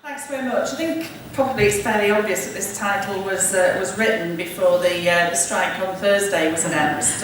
Thanks very much. I think probably it's fairly obvious that this title was written before the strike on Thursday was announced,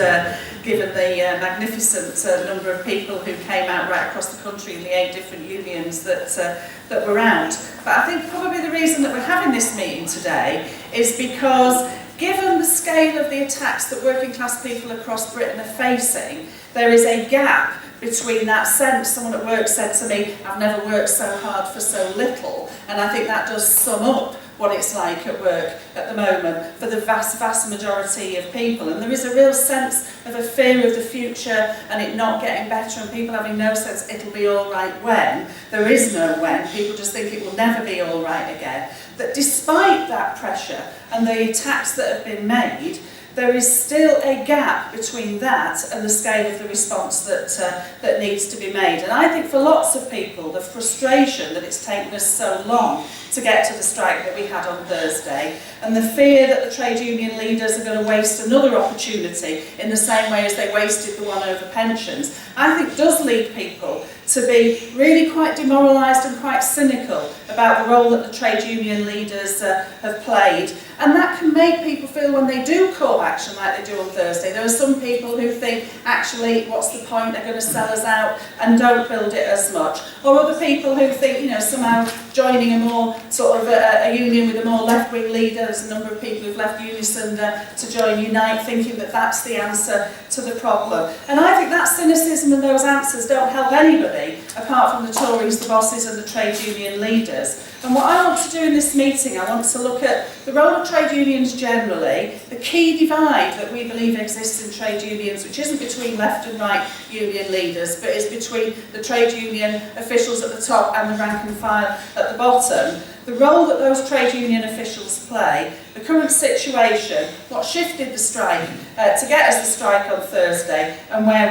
given the magnificent number of people who came out right across the country in the 8 different unions that were out. But I think probably the reason that we're having this meeting today is because, given the scale of the attacks that working class people across Britain are facing, there is a gap between that sense. Someone at work said to me, "I've never worked so hard for so little," and I think that does sum up what it's like at work at the moment for the vast majority of people. And there is a real sense of a fear of the future and it not getting better, and people having no sense it'll be all right when. There is no when. People just think it will never be all right again. That despite that pressure and the attacks that have been made, there is still a gap between that and the scale of the response that needs to be made. And I think for lots of people, the frustration that it's taken us so long to get to the strike that we had on Thursday, and the fear that the trade union leaders are going to waste another opportunity in the same way as they wasted the one over pensions, I think does lead people to be really quite demoralised and quite cynical about the role that the trade union leaders have played. And that can make people feel, when they do call action like they do on Thursday, there are some people who think, actually, what's the point, they're going to sell us out and don't build it as much. Or other people who think, you know, somehow joining a more sort of a union with a more left-wing leader. There's a number of people who've left Unison to join Unite, thinking that that's the answer to the problem. And I think that cynicism and those answers don't help anybody, apart from the Tories, the bosses and the trade union leaders. And what I want to do in this meeting, I want to look at the role of trade unions generally, the key divide that we believe exists in trade unions, which isn't between left and right union leaders, but is between the trade union officials at the top and the rank and file at the bottom, the role that those trade union officials play, the current situation, what shifted the strike to get us the strike on Thursday, and where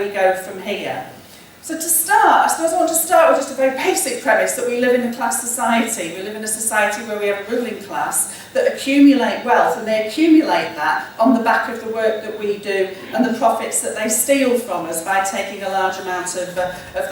we go from here. So to start, I suppose I want to start with just a very basic premise that we live in a class society. We live in a society where we have a ruling class that accumulate wealth, and they accumulate that on the back of the work that we do and the profits that they steal from us by taking a large amount of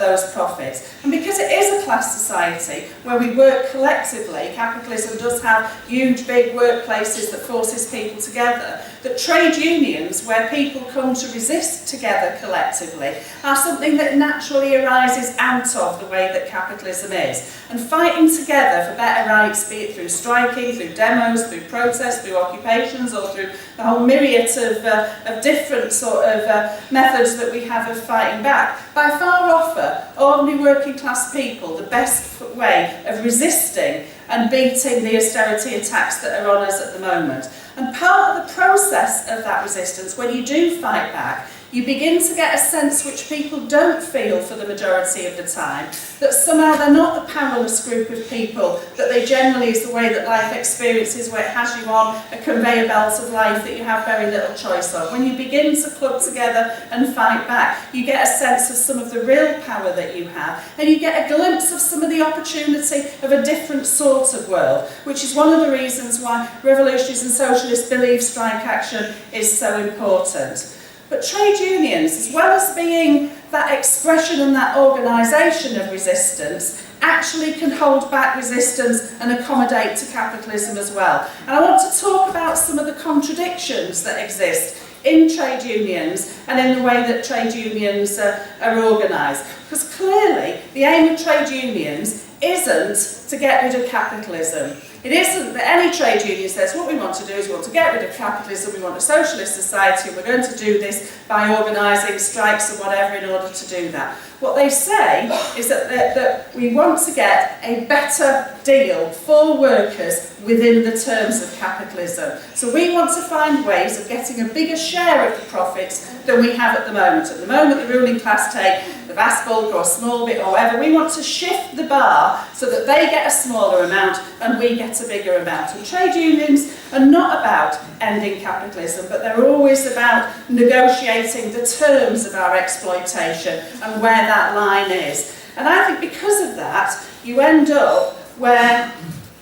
those profits. And because it is a class society where we work collectively, capitalism does have huge big workplaces that forces people together, that trade unions, where people come to resist together collectively, are something that naturally arises out of the way that capitalism is. And fighting together for better rights, be it through striking, through demos, through protests, through occupations, or through the whole myriad of different sort of methods that we have of fighting back, by far offer ordinary working class people the best way of resisting and beating the austerity attacks that are on us at the moment. And part of the process of that resistance, when you do fight back, you begin to get a sense, which people don't feel for the majority of the time, that somehow they're not the powerless group of people, that they generally is the way that life experiences, where it has you on a conveyor belt of life that you have very little choice of. When you begin to club together and fight back, you get a sense of some of the real power that you have, and you get a glimpse of some of the opportunity of a different sort of world, which is one of the reasons why revolutionaries and socialists believe strike action is so important. But trade unions, as well as being that expression and that organisation of resistance, actually can hold back resistance and accommodate to capitalism as well. And I want to talk about some of the contradictions that exist in trade unions and in the way that trade unions are organised. Because clearly the aim of trade unions isn't to get rid of capitalism. It isn't that any trade union says, what we want to do is we want to get rid of capitalism, we want a socialist society, and we're going to do this by organising strikes and whatever in order to do that. What they say is that we want to get a better deal for workers within the terms of capitalism. So we want to find ways of getting a bigger share of the profits than we have at the moment. At the moment, the ruling class take the vast bulk or a small bit or whatever. We want to shift the bar so that they get a smaller amount and we get a bigger amount. And trade unions are not about ending capitalism, but they're always about negotiating the terms of our exploitation and where that line is. And I think because of that, you end up where,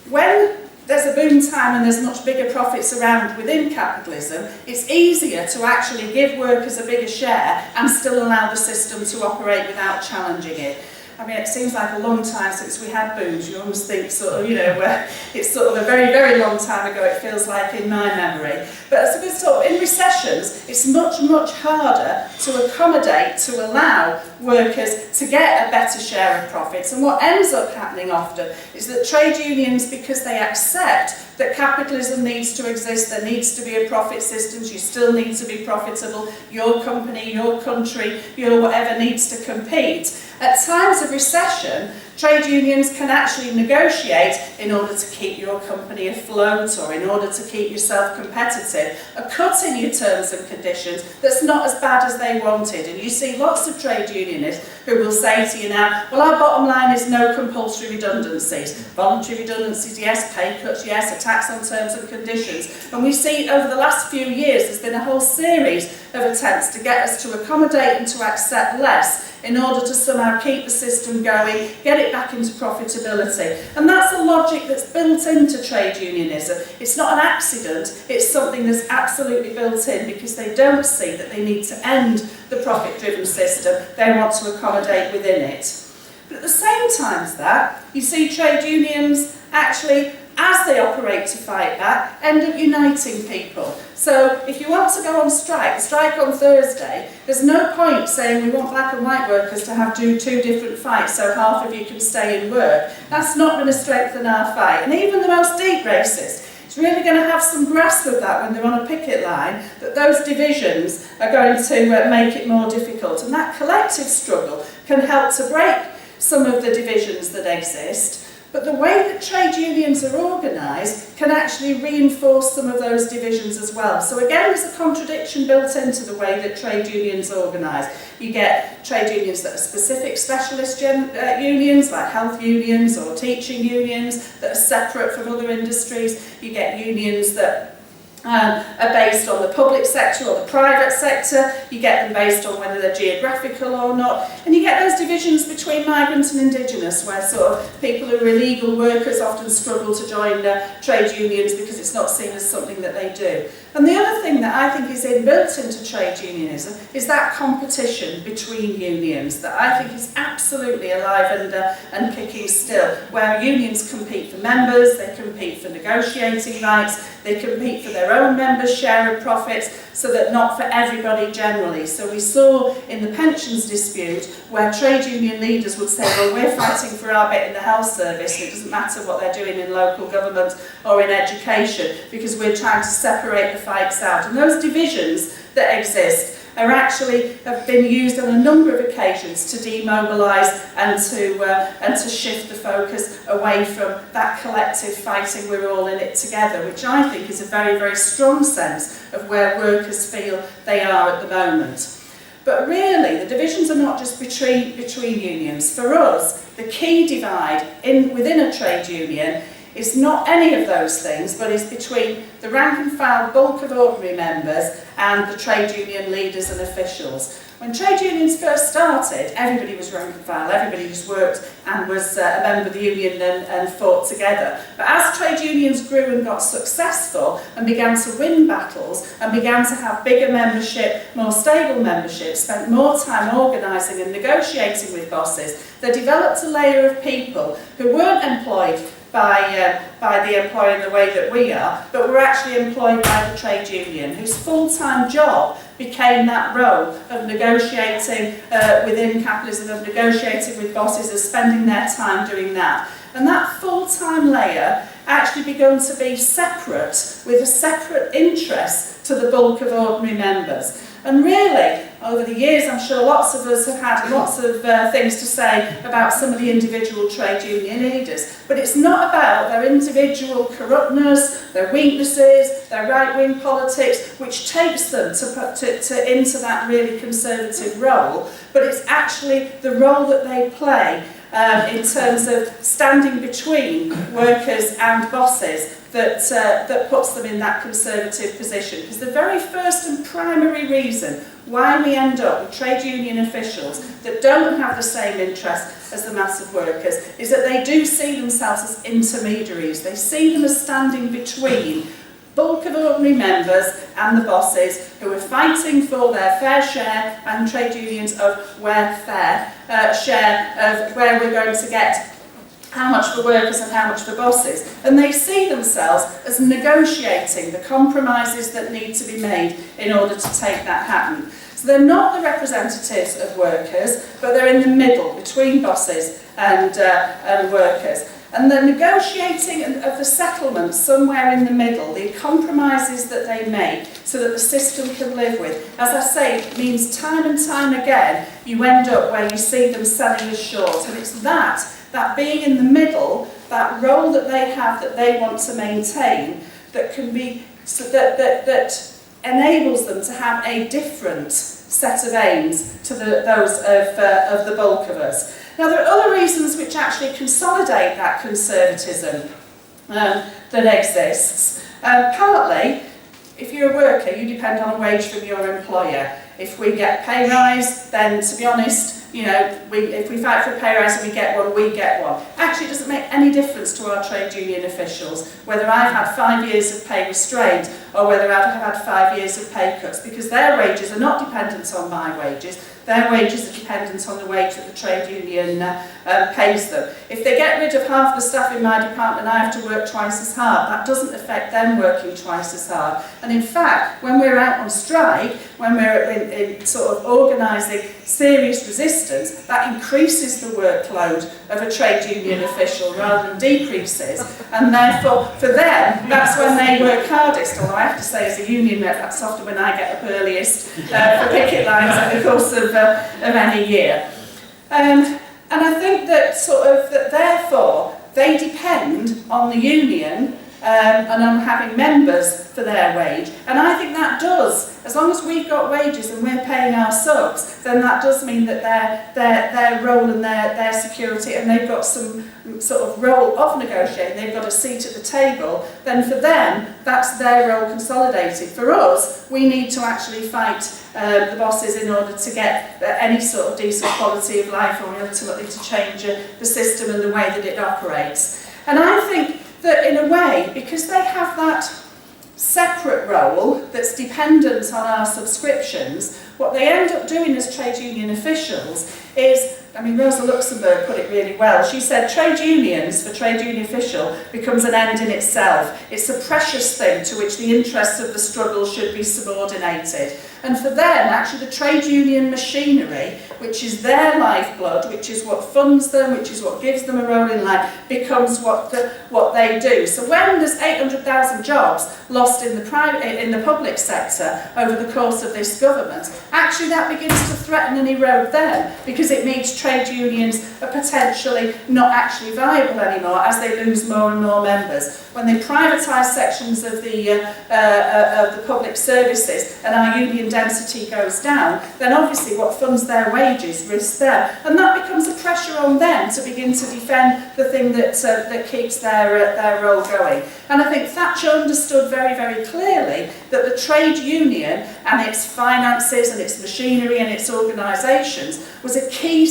when there's a boom time and there's much bigger profits around within capitalism, it's easier to actually give workers a bigger share and still allow the system to operate without challenging it. I mean, it seems like a long time since we had booms. You almost think sort of, you know, it's sort of a very, very long time ago, it feels like in my memory. But as a sort of, in recessions, it's much, much harder to accommodate, to allow workers to get a better share of profits. And what ends up happening often is that trade unions, because they accept that capitalism needs to exist, there needs to be a profit system, you still need to be profitable, your company, your country, your whatever needs to compete. At times of recession, trade unions can actually negotiate in order to keep your company afloat or in order to keep yourself competitive, a cut in your terms and conditions that's not as bad as they wanted. And you see lots of trade unionists who will say to you now, well, our bottom line is no compulsory redundancies. Voluntary redundancies, yes. Pay cuts, yes. A tax on terms and conditions. And we see over the last few years there's been a whole series of attempts to get us to accommodate and to accept less in order to somehow keep the system going, get it back into profitability. And that's a logic that's built into trade unionism. It's not an accident, it's something that's absolutely built in because they don't see that they need to end the profit-driven system, they want to accommodate within it. But at the same time as that, you see trade unions actually, as they operate to fight back, end up uniting people. So if you want to go on strike on Thursday, there's no point saying we want black and white workers to do two different fights so half of you can stay and work. That's not going to strengthen our fight. And even the most deep racist is really going to have some grasp of that when they're on a picket line, that those divisions are going to make it more difficult. And that collective struggle can help to break some of the divisions that exist. But the way that trade unions are organised can actually reinforce some of those divisions as well. So again, there's a contradiction built into the way that trade unions are organised. You get trade unions that are specific specialist unions, like health unions or teaching unions, that are separate from other industries. You get unions that are based on the public sector or the private sector. You get them based on whether they're geographical or not. And you get those divisions between migrants and indigenous, where sort of people who are illegal workers often struggle to join trade unions because it's not seen as something that they do. And the other thing that I think is inbuilt into trade unionism is that competition between unions that I think is absolutely alive and kicking still, where unions compete for members, they compete for negotiating rights, they compete for their own members' share of profits, so that not for everybody generally. So we saw in the pensions dispute where trade union leaders would say, well, we're fighting for our bit in the health service, and it doesn't matter what they're doing in local government or in education, because we're trying to separate the fights out. And those divisions that exist have been used on a number of occasions to demobilise and to shift the focus away from that collective fighting, we're all in it together, which I think is a very, very strong sense of where workers feel they are at the moment. But really, the divisions are not just between unions. For us, the key divide within a trade union is not any of those things, but is between the rank and file bulk of ordinary members and the trade union leaders and officials. When trade unions first started, everybody was rank and file, everybody just worked and was a member of the union and fought together. But as trade unions grew and got successful and began to win battles and began to have bigger membership, more stable membership, spent more time organising and negotiating with bosses, they developed a layer of people who weren't employed by the employer in the way that we are, but were actually employed by the trade union, whose full-time job became that role of negotiating within capitalism, of negotiating with bosses, of spending their time doing that. And that full-time layer actually began to be separate, with a separate interest to the bulk of ordinary members. And really, over the years, I'm sure lots of us have had lots of things to say about some of the individual trade union leaders. But it's not about their individual corruptness, their weaknesses, their right-wing politics, which takes them into that really conservative role. But it's actually the role that they play in terms of standing between workers and bosses that puts them in that conservative position. Because the very first and primary reason why we end up with trade union officials that don't have the same interests as the mass of workers is that they do see themselves as intermediaries. They see them as standing between bulk of ordinary members and the bosses who are fighting for their fair share, and trade unions of share of where we're going to get how much for workers and how much for bosses. And they see themselves as negotiating the compromises that need to be made in order to take that happen. So they're not the representatives of workers, but they're in the middle between bosses and workers. And the negotiating of the settlement somewhere in the middle, the compromises that they make so that the system can live with, as I say, means time and time again you end up where you see them selling us short. And it's that being in the middle, that role that they have that they want to maintain, that can be that enables them to have a different set of aims to those of the bulk of us. Now, there are other reasons which actually consolidate that conservatism that exists. Partly, if you're a worker, you depend on a wage from your employer. If we get pay rise, then to be honest, you know, if we fight for a pay rise and we get one, we get one. Actually, it doesn't make any difference to our trade union officials whether I've had 5 years of pay restraint or whether I've had 5 years of pay cuts, because their wages are not dependent on my wages. Their wages are dependent on the wage that the trade union pays them. If they get rid of half the staff in my department, I have to work twice as hard. That doesn't affect them working twice as hard. And in fact, when we're out on strike, when we're in sort of organising serious resistance, that increases the workload of a trade union official rather than decreases. And therefore, for them, that's when they work hardest. Although I have to say, as a union rep, that's often when I get up earliest for picket lines in the course of any year. And I think that therefore they depend on the union and on having members for their wage. And I think that does, as long as we've got wages and we're paying our subs, then that does mean that their role and their security, and they've got some sort of role of negotiating, they've got a seat at the table, then for them, that's their role consolidated. For us, we need to actually fight the bosses in order to get any sort of decent quality of life, or ultimately to change the system and the way that it operates. And I think that in a way, because they have that separate role that's dependent on our subscriptions, what they end up doing as trade union officials is, I mean, Rosa Luxemburg put it really well. She said trade unions for trade union official becomes an end in itself. It's a precious thing to which the interests of the struggle should be subordinated. And for them, actually, the trade union machinery, which is their lifeblood, which is what funds them, which is what gives them a role in life, becomes what they do. So when there's 800,000 jobs lost in the public sector over the course of this government, actually that begins to threaten and erode them, because it means trade unions are potentially not actually viable anymore as they lose more and more members. When they privatise sections of the public services and our union density goes down, then obviously what funds their wages risks them, and that becomes a pressure on them to begin to defend the thing that keeps their role going. And I think Thatcher understood very, very clearly that the trade union and its finances and its machinery and its organisations was a key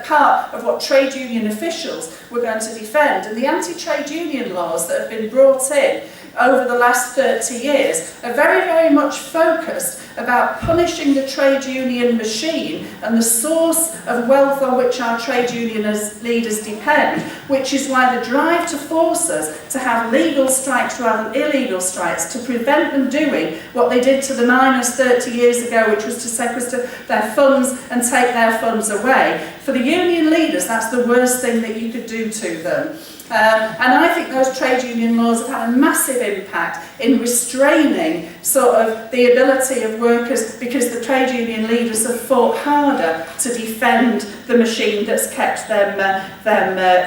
part of what trade union officials were going to defend. And the anti-trade union laws that have been brought in over the last 30 years are very, very much focused about punishing the trade union machine and the source of wealth on which our trade union leaders depend, which is why the drive to force us to have legal strikes rather than illegal strikes, to prevent them doing what they did to the miners 30 years ago, which was to sequester their funds and take their funds away. For the union leaders, that's the worst thing that you could do to them. And I think those trade union laws have had a massive impact in restraining sort of the ability of workers, because the trade union leaders have fought harder to defend the machine that's kept them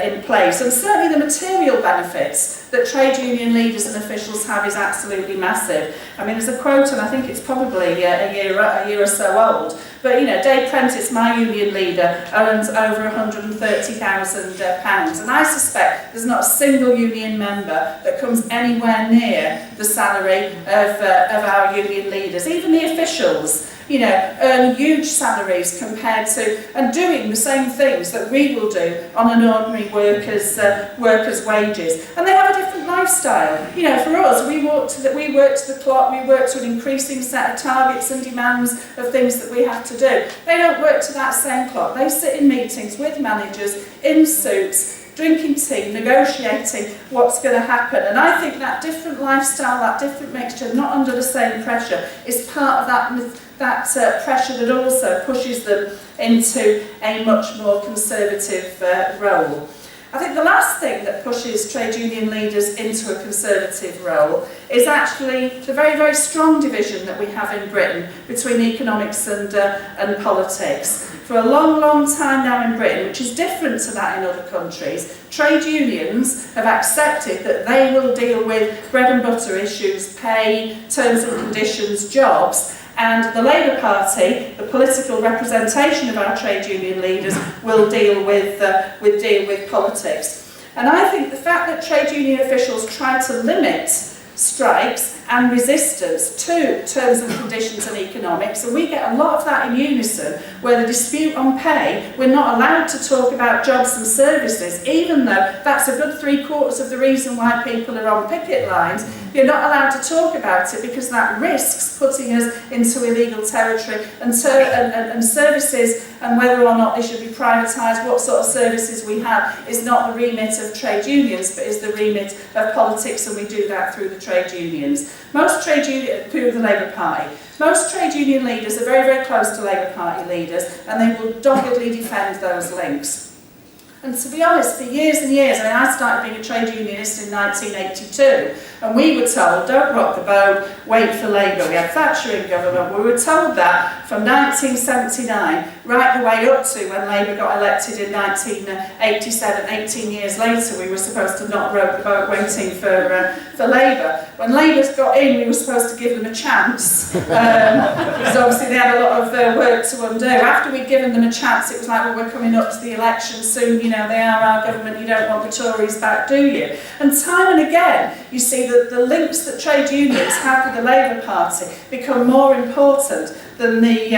in place. And certainly the material benefits that trade union leaders and officials have is absolutely massive. I mean, there's a quote, and I think it's probably a year or so old, but you know, Dave Prentice, my union leader, earns over £130,000, and I suspect there's not a single union member that comes anywhere near the salary of our union leaders. Even the officials, you know, earn huge salaries compared to, and doing the same things that we will do on an ordinary worker's wages. And they have a different lifestyle. You know, for us, we work to the clock, we work to an increasing set of targets and demands of things that we have to do. They don't work to that same clock. They sit in meetings with managers in suits, drinking tea, negotiating what's going to happen. And I think that different lifestyle, that different mixture, not under the same pressure, is part of that pressure that also pushes them into a much more conservative role. I think the last thing that pushes trade union leaders into a conservative role is actually the very, very strong division that we have in Britain between economics and politics. For a long, long time now in Britain, which is different to that in other countries, trade unions have accepted that they will deal with bread and butter issues, pay, terms and conditions, jobs, and the Labour Party, the political representation of our trade union leaders, will deal with politics. And I think the fact that trade union officials try to limit strikes and resistance to terms and conditions and economics, and we get a lot of that in Unison, where the dispute on pay, we're not allowed to talk about jobs and services, even though that's a good 3/4 of the reason why people are on picket lines. You're not allowed to talk about it because that risks putting us into illegal territory, and services and whether or not they should be privatised, what sort of services we have, is not the remit of trade unions, but is the remit of politics, and we do that through the trade unions. Most trade union, through the Labour Party. Most trade union leaders are very, very close to Labour Party leaders, and they will doggedly defend those links. And to be honest, for years and years, I mean, I started being a trade unionist in 1982, and we were told, don't rock the boat, wait for Labour. We had Thatcher in government. We were told that from 1979 right the way up to when Labour got elected in 1987, 18 years later, we were supposed to not rock the boat waiting for Labour. When Labour got in, we were supposed to give them a chance, because obviously they had a lot of work to undo. After we'd given them a chance, it was like, well, we're coming up to the election soon, you know, they are our government, you don't want the Tories back, do you? And time and again, you see that the links that trade unions have with the Labour Party become more important than the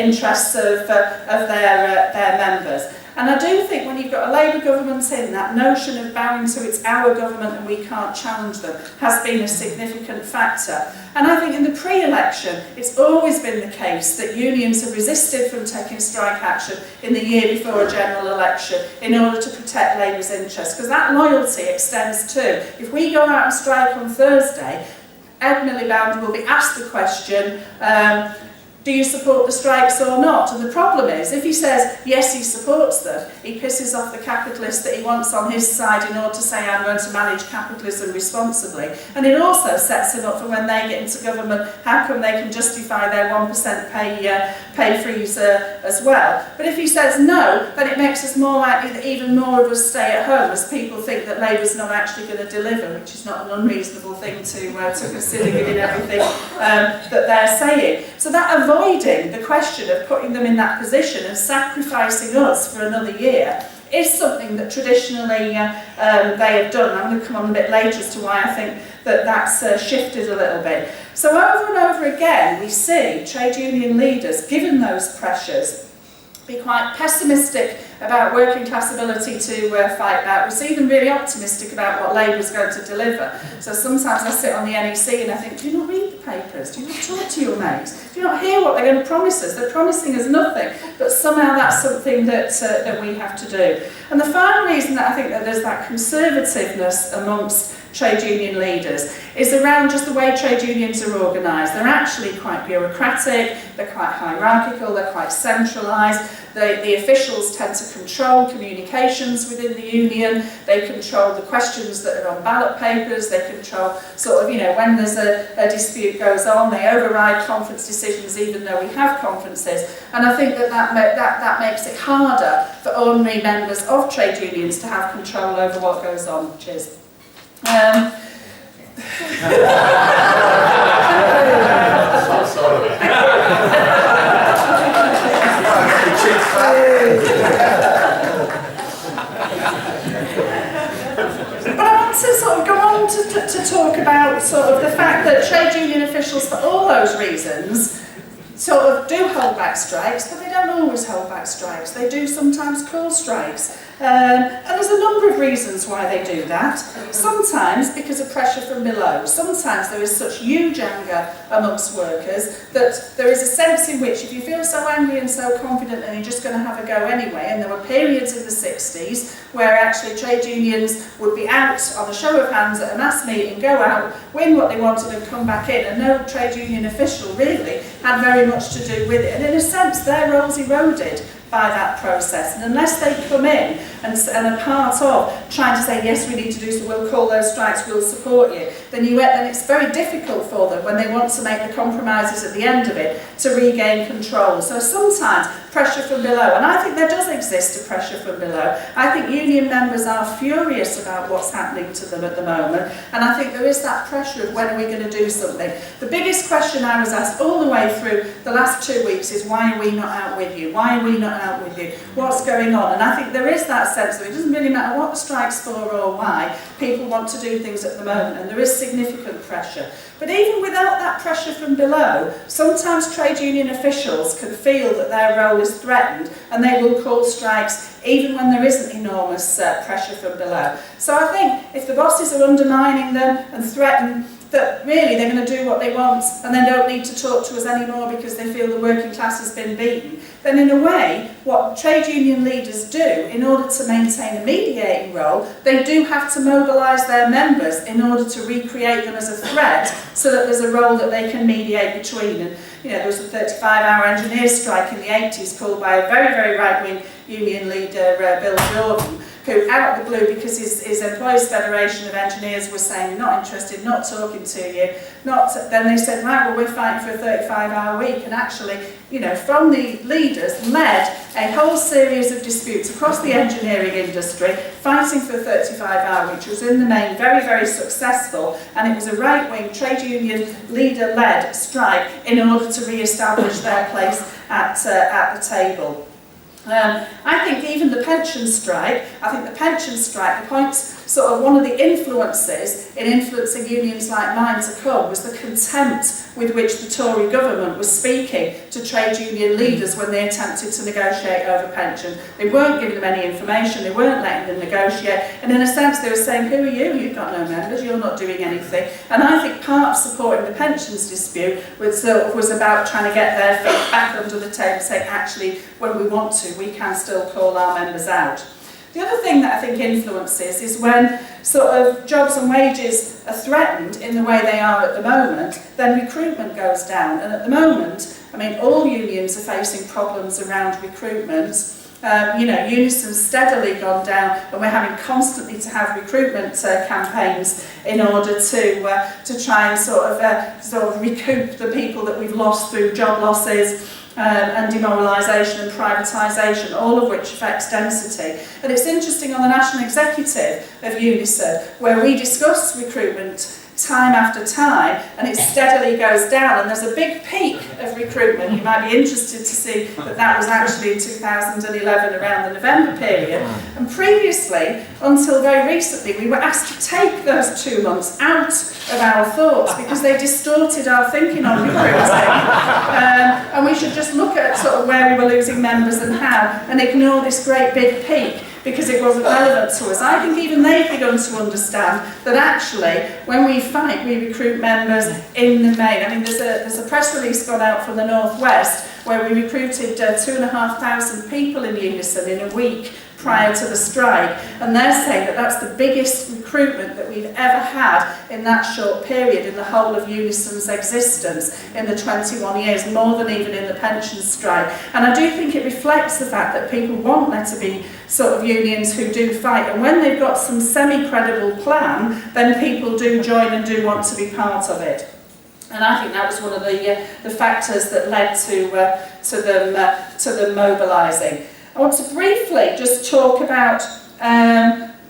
interests of their members. And I do think when you've got a Labour government in, that notion of bowing to it's our government and we can't challenge them has been a significant factor. And I think in the pre-election, it's always been the case that unions have resisted from taking strike action in the year before a general election in order to protect Labour's interests, because that loyalty extends to, if we go out and strike on Thursday, Ed Miliband will be asked the question, do you support the strikes or not? And the problem is, if he says, yes, he supports them, he pisses off the capitalists that he wants on his side in order to say, I'm going to manage capitalism responsibly. And it also sets him up for when they get into government, how come they can justify their 1% pay freeze as well. But if he says no, then it makes us more likely that even more of us stay at home, as people think that Labour's not actually going to deliver, which is not an unreasonable thing to consider given everything that they're saying. So that avoiding the question of putting them in that position and sacrificing us for another year is something that traditionally they have done. I'm going to come on a bit later as to why I think that that's shifted a little bit. So over and over again we see trade union leaders, given those pressures, be quite pessimistic about working class ability to fight back. We see them really optimistic about what Labour's going to deliver. So sometimes I sit on the NEC and I think, do you not read the papers? Do you not talk to your mates? Do you not hear what they're going to promise us? They're promising us nothing, but somehow that's something that we have to do. And the final reason that I think that there's that conservativeness amongst trade union leaders is around just the way trade unions are organised. They're actually quite bureaucratic, they're quite hierarchical, they're quite centralised. The officials tend to control communications within the union, they control the questions that are on ballot papers, they control sort of, you know, when there's a dispute goes on, they override conference decisions even though we have conferences. And I think that makes it harder for ordinary members of trade unions to have control over what goes on. Cheers. But I want to sort of go on to talk about sort of the fact that trade union officials, for all those reasons, sort of do hold back strikes, but they don't always hold back strikes. They do sometimes call strikes. And there's a number of reasons why they do that. Sometimes because of pressure from below. Sometimes there is such huge anger amongst workers that there is a sense in which if you feel so angry and so confident and you're just going to have a go anyway, and there were periods in the 60s where actually trade unions would be out on a show of hands at a mass meeting, go out, win what they wanted and come back in, and no trade union official really had very much to do with it. And in a sense their roles eroded by that process, and unless they come in and are part of trying to say yes we need to do so, we'll call those strikes, we'll support you, then it's very difficult for them when they want to make the compromises at the end of it to regain control. So sometimes pressure from below, and I think there does exist a pressure from below. I think union members are furious about what's happening to them at the moment, and I think there is that pressure of when are we going to do something. The biggest question I was asked all the way through the last 2 weeks is why are we not out with you? Why are we not out with you? What's going on? And I think there is that sense that it doesn't really matter what the strike's for or why, people want to do things at the moment, and there is significant pressure. But even without that pressure from below, sometimes trade union officials can feel that their role is threatened, and they will call strikes even when there isn't enormous pressure from below. So I think if the bosses are undermining them and threaten that really they're going to do what they want and they don't need to talk to us anymore because they feel the working class has been beaten, then in a way what trade union leaders do in order to maintain a mediating role, they do have to mobilise their members in order to recreate them as a threat so that there's a role that they can mediate between. And there was a 35-hour engineers strike in the 80s called by a very, very right-wing union leader, Bill Jordan, who out of the blue, because his Employees Federation of Engineers was saying, not interested, not talking to you, then they said, right, well, we're fighting for a 35-hour week. And actually, from the leaders led a whole series of disputes across the engineering industry, fighting for a 35-hour, which was in the main very, very successful. And it was a right-wing trade union leader-led strike in order to re-establish their place at the table. I think even the pension strike, the points, sort of one of the influences in influencing unions like mine to come was the contempt with which the Tory government was speaking to trade union leaders when they attempted to negotiate over pension. They weren't giving them any information, they weren't letting them negotiate, and in a sense they were saying, who are you? You've got no members, you're not doing anything. And I think part of supporting the pensions dispute was about trying to get their feet back under the table, saying actually when we want to, we can still call our members out. The other thing that I think influences is when sort of jobs and wages are threatened in the way they are at the moment, then recruitment goes down. And at the moment, all unions are facing problems around recruitment. Unison's steadily gone down, and we're having constantly to have recruitment campaigns in order to try and sort of recoup the people that we've lost through job losses, and demoralisation and privatisation, all of which affects density. And it's interesting on the National Executive of Unison, where we discuss recruitment time after time, and it steadily goes down, and there's a big peak of recruitment. You might be interested to see that was actually in 2011 around the November period, and previously, until very recently, we were asked to take those 2 months out of our thoughts because they distorted our thinking on recruiting, and we should just look at sort of where we were losing members and how, and ignore this great big peak because it wasn't relevant to us. I think even they've begun to understand that actually, when we fight, we recruit members in the main. There's a press release gone out from the North West where we recruited 2,500 people in Unison in a week prior to the strike, and they're saying that that's the biggest recruitment that we've ever had in that short period in the whole of Unison's existence in the 21 years, more than even in the pension strike. And I do think it reflects the fact that people want there to be sort of unions who do fight, and when they've got some semi-credible plan, then people do join and do want to be part of it. And I think that was one of the factors that led to them mobilising. I want to briefly just talk about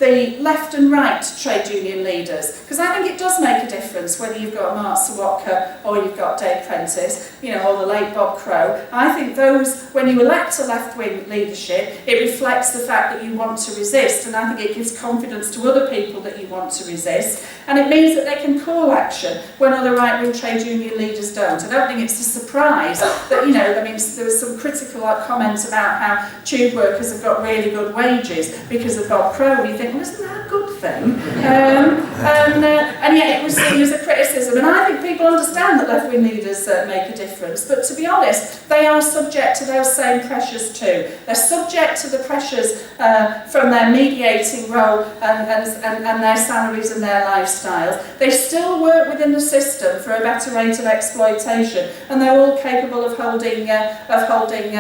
the left and right trade union leaders, because I think it does make a difference whether you've got Mark Sawalka or you've got Dave Prentice, you know, or the late Bob Crow. I think those, when you elect a left-wing leadership, it reflects the fact that you want to resist, and I think it gives confidence to other people that you want to resist, and it means that they can call action when other right-wing trade union leaders don't. I don't think it's a surprise that, you know, I mean, there was some critical comments about how tube workers have got really good wages because of Bob Crow, and you think, well, isn't that a good thing? And yet it was seen as a criticism, and I think people understand that left-wing leaders make a difference, but to be honest, they are subject to those same pressures too. They're subject to the pressures from their mediating role and their salaries and their lifestyles. They still work within the system for a better rate of exploitation, and they're all capable of holding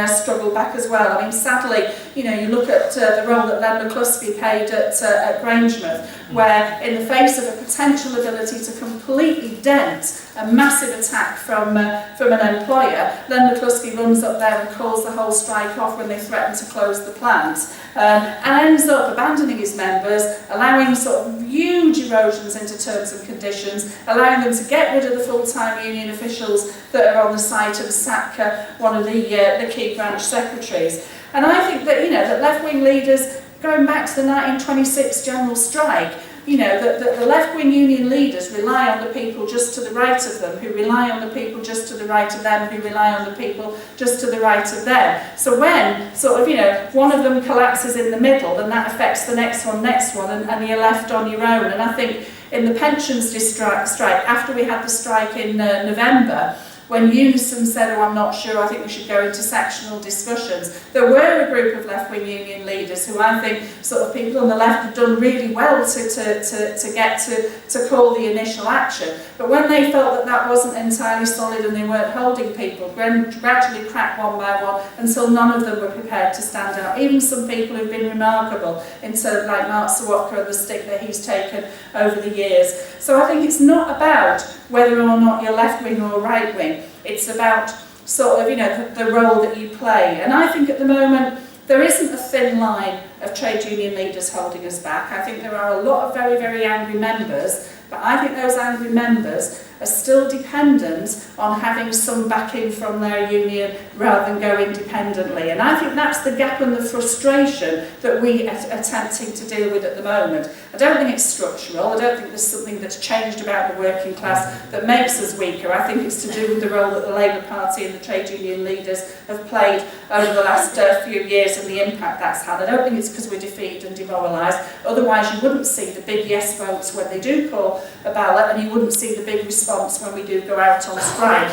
struggle back as well. I mean, sadly, you know, you look at the role that Len McCluskey played at Grangemouth, where in the face of a potential ability to completely dent a massive attack from an employer, Len McCluskey runs up there and calls the whole strike off when they threaten to close the plant, and ends up abandoning his members, allowing sort of huge erosions into terms and conditions, allowing them to get rid of the full-time union officials that are on the site and sack one of the key branch secretaries. And I think that, you know, that left-wing leaders, going back to the 1926 general strike, you know, that the left-wing union leaders rely on the people just to the right of them, who rely on the people just to the right of them, who rely on the people just to the right of them. So when, sort of, you know, one of them collapses in the middle, then that affects the next one, and you're left on your own. And I think in the pensions strike, after we had the strike in November, when Unison said, oh, I'm not sure, I think we should go into sectional discussions, there were a group of left-wing union leaders who I think sort of people on the left have done really well to get to call the initial action. But when they felt that that wasn't entirely solid and they weren't holding people, gradually cracked one by one until none of them were prepared to stand out. Even some people who've been remarkable in terms like Mark Sawalka and the stick that he's taken over the years. So I think it's not about whether or not you're left-wing or right-wing. It's about sort of, you know, the role that you play. And I think at the moment there isn't a thin line of trade union leaders holding us back. I think there are a lot of very, very angry members, but I think those angry members are still dependent on having some backing from their union rather than go independently. And I think that's the gap and the frustration that we are attempting to deal with at the moment. I don't think it's structural. I don't think there's something that's changed about the working class that makes us weaker. I think it's to do with the role that the Labour Party and the trade union leaders have played over the last few years and the impact that's had. I don't think it's because we're defeated and demoralised. Otherwise, you wouldn't see the big yes votes when they do call a ballot, and you wouldn't see the big response when we do go out on strike.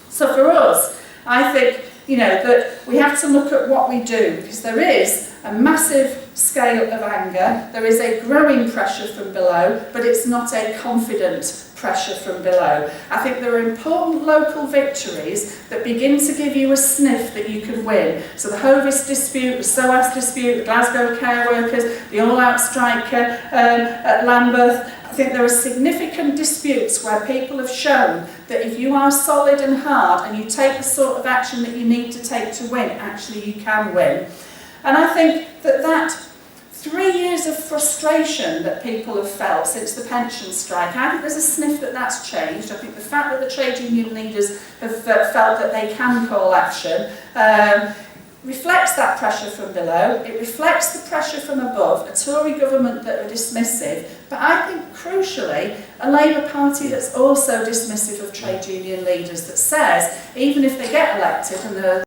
So for us, I think, you know, that we have to look at what we do, because there is a massive scale of anger, there is a growing pressure from below, but it's not a confident pressure from below. I think there are important local victories that begin to give you a sniff that you can win. So the Hovis dispute, the SOAS dispute, the Glasgow care workers, the all-out strike at Lambeth. I think there are significant disputes where people have shown that if you are solid and hard and you take the sort of action that you need to take to win, actually you can win. And I think that 3 years of frustration that people have felt since the pension strike, I think there's a sniff that that's changed. I think the fact that the trade union leaders have felt that they can call action reflects that pressure from below, it reflects the pressure from above, a Tory government that are dismissive, but I think crucially a Labour Party that's also dismissive of trade union leaders, that says even if they get elected, and there are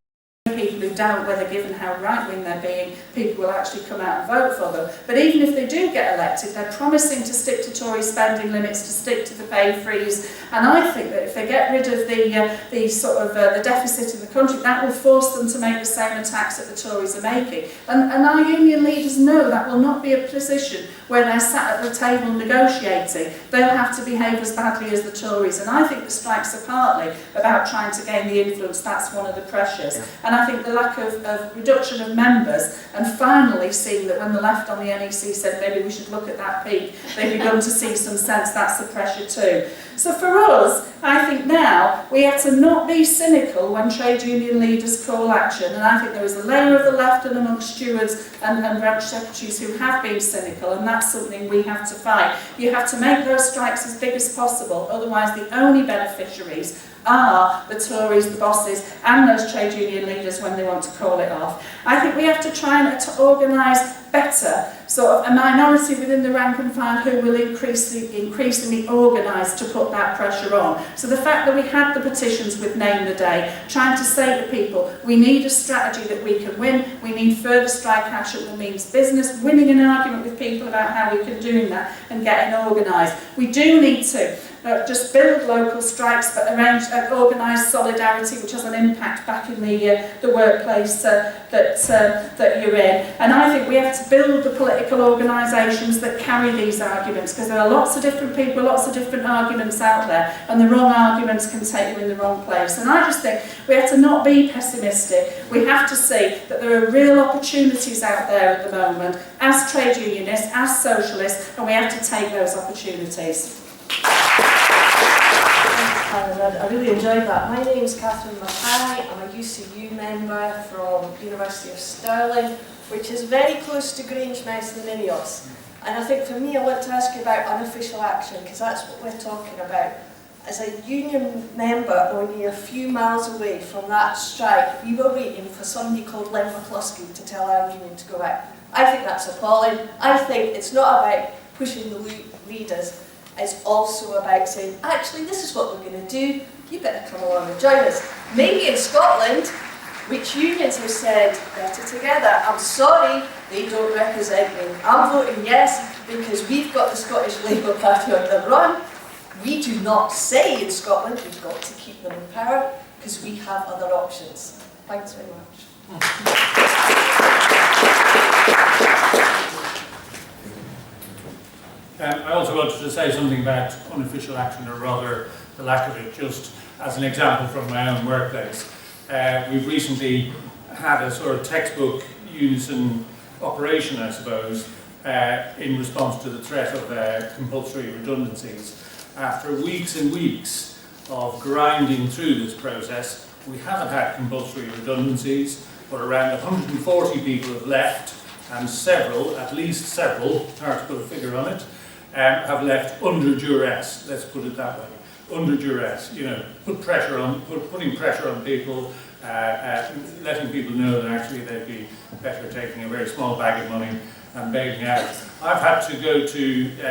people who doubt whether, given how right-wing they're being, people will actually come out and vote for them. But even if they do get elected, they're promising to stick to Tory spending limits, to stick to the pay freeze. And I think that if they get rid of the deficit in the country, that will force them to make the same attacks that the Tories are making. And our union leaders know that will not be a position where they're sat at the table negotiating. They'll have to behave as badly as the Tories. And I think the strikes are partly about trying to gain the influence. That's one of the pressures. And I think the lack of reduction of members, and finally seeing that when the left on the NEC said maybe we should look at that peak, they've begun to see some sense that's a pressure too. So for us, I think now we have to not be cynical when trade union leaders call action, and I think there is a layer of the left and amongst stewards and branch secretaries who have been cynical, and that's something we have to fight. You have to make those strikes as big as possible, otherwise the only beneficiaries are the Tories, the bosses, and those trade union leaders when they want to call it off. I think we have to try and to organise better, sort of a minority within the rank and file who will increasingly organise to put that pressure on. So the fact that we had the petitions with Name the Day, trying to say to people, we need a strategy that we can win, we need further strike action that means business, winning an argument with people about how we can do that and getting organised. We do need to just build local strikes, but arrange organised solidarity, which has an impact back in the workplace that you're in. And I think we have to build the political organisations that carry these arguments, because there are lots of different people, lots of different arguments out there, and the wrong arguments can take you in the wrong place. And I just think we have to not be pessimistic. We have to see that there are real opportunities out there at the moment as trade unionists, as socialists, and we have to take those opportunities. I really enjoyed that. My name is Makhanya. I'm a UCU member from University of Stirling, which is very close to Grangemouth and Ineos. And I think for me, I want to ask you about unofficial action, because that's what we're talking about. As a union member, only a few miles away from that strike, we were waiting for somebody called Len McCluskey to tell our union to go out. I think that's appalling. I think it's not about pushing the leaders. It's also about saying, actually, this is what we're going to do, you better come along and join us. Maybe in Scotland, which unions have said, better together, I'm sorry, they don't represent me. I'm voting yes, because we've got the Scottish Labour Party on the run. We do not say in Scotland, we've got to keep them in power, because we have other options. Thanks very much. I also wanted to say something about unofficial action, or rather the lack of it, just as an example from my own workplace. We've recently had a sort of textbook Unison operation, I suppose, in response to the threat of compulsory redundancies. After weeks and weeks of grinding through this process, we haven't had compulsory redundancies, but around 140 people have left, and several, at least several, hard to put a figure on it, have left under duress, let's put it that way, under duress, you know, putting pressure on people, letting people know that actually they'd be better taking a very small bag of money and bailing out. I've had to go to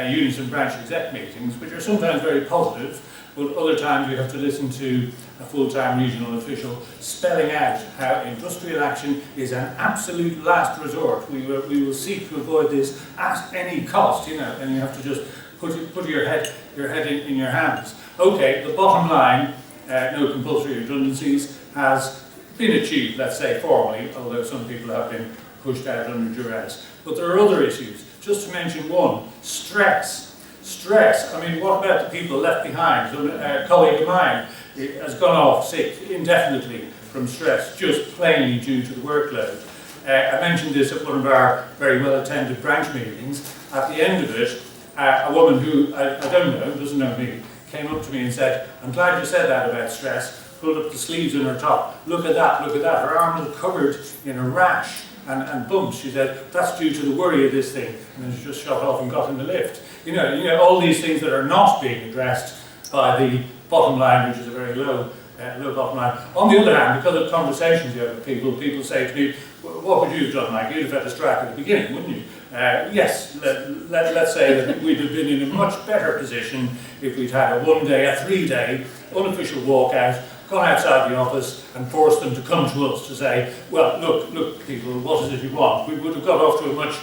Unison branch exec meetings, which are sometimes very positive, but other times you have to listen to a full-time regional official spelling out how industrial action is an absolute last resort. We will seek to avoid this at any cost, you know, and you have to just put your head in your hands. Okay, the bottom line, no compulsory redundancies, has been achieved, let's say formally, although some people have been pushed out under duress. But there are other issues. Just to mention one, stress. Stress, I mean, what about the people left behind? So, a colleague of mine has gone off sick indefinitely from stress, just plainly due to the workload. I mentioned this at one of our very well-attended branch meetings. At the end of it, a woman who I don't know, doesn't know me, came up to me and said, I'm glad you said that about stress, pulled up the sleeves in her top. Look at that, look at that. Her arm was covered in a rash and bumps. She said, that's due to the worry of this thing. And then she just shot off and got in the lift. You know, all these things that are not being addressed by the bottom line, which is a very low bottom line. On the other hand, because of conversations you have with people, people say to me, what would you have done, Mike? You'd have had a strike at the beginning, wouldn't you? Yes, let's say that we'd have been in a much better position if we'd had a 1-day, a 3-day unofficial walkout, gone outside the office and forced them to come to us to say, well, look, people, what is it you want? We would have got off to a much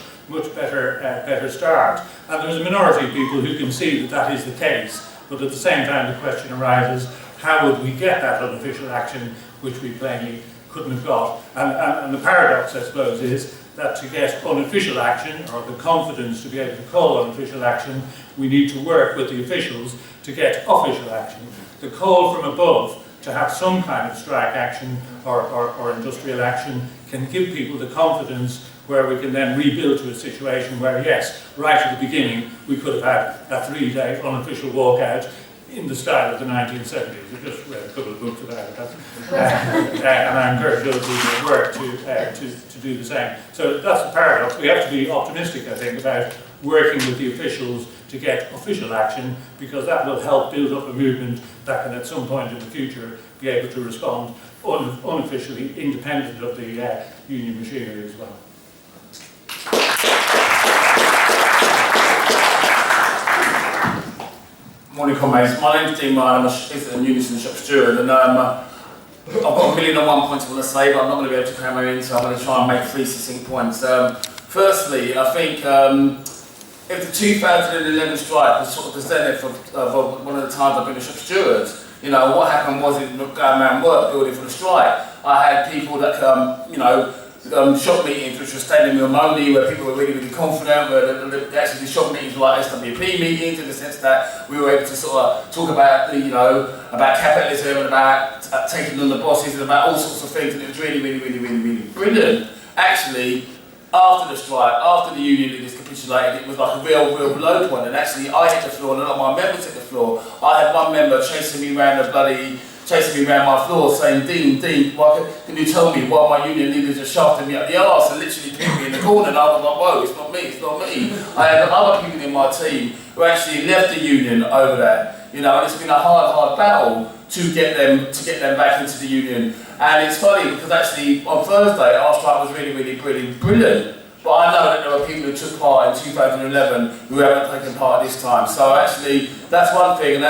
better start. And there's a minority of people who can see that that is the case, but at the same time the question arises, how would we get that unofficial action which we plainly couldn't have got? And the paradox, I suppose, is that to get unofficial action, or the confidence to be able to call unofficial action, we need to work with the officials to get official action. The call from above to have some kind of strike action or industrial action can give people the confidence where we can then rebuild to a situation where, yes, right at the beginning, we could have had a 3-day unofficial walkout in the style of the 1970s. I just read a couple of books about it, and I encourage other people at work to do the same. So that's the paradox. We have to be optimistic, I think, about working with the officials to get official action, because that will help build up a movement that can at some point in the future be able to respond unofficially, independent of the union machinery as well. Morning, comrades. My name's Dean Ryan. I'm a solicitor and Unison shop steward, and I've got 1,000,001 points I want to say, but I'm not going to be able to cram them in, so I'm going to try and make 3 succinct points. Firstly, I think if the 2011 strike was sort of the zenith of one of the times I've been a shop steward, you know, what happened was it going around work building for the strike. I had people that shop meetings which were standing room only, where people were really, really confident, where actually the shop meetings were like SWP meetings, in the sense that we were able to sort of talk about about capitalism and about taking on the bosses and about all sorts of things, and it was really, really, really, really, really brilliant. Actually, after the strike, after the union leaders capitulated, it was like a real low point, and actually I hit the floor and a lot of my members hit the floor. I had one member chasing me around my floor saying, Dean, can you tell me why my union leaders are shafting me up the arse and literally pinned me in the corner? And I was like, whoa, it's not me. I had other people in my team who actually left the union over that, and it's been a hard battle to get them back into the union. And it's funny because actually on Thursday our strike was really, really, really brilliant. But I know that there were people who took part in 2011 who haven't taken part this time. So actually that's one thing. And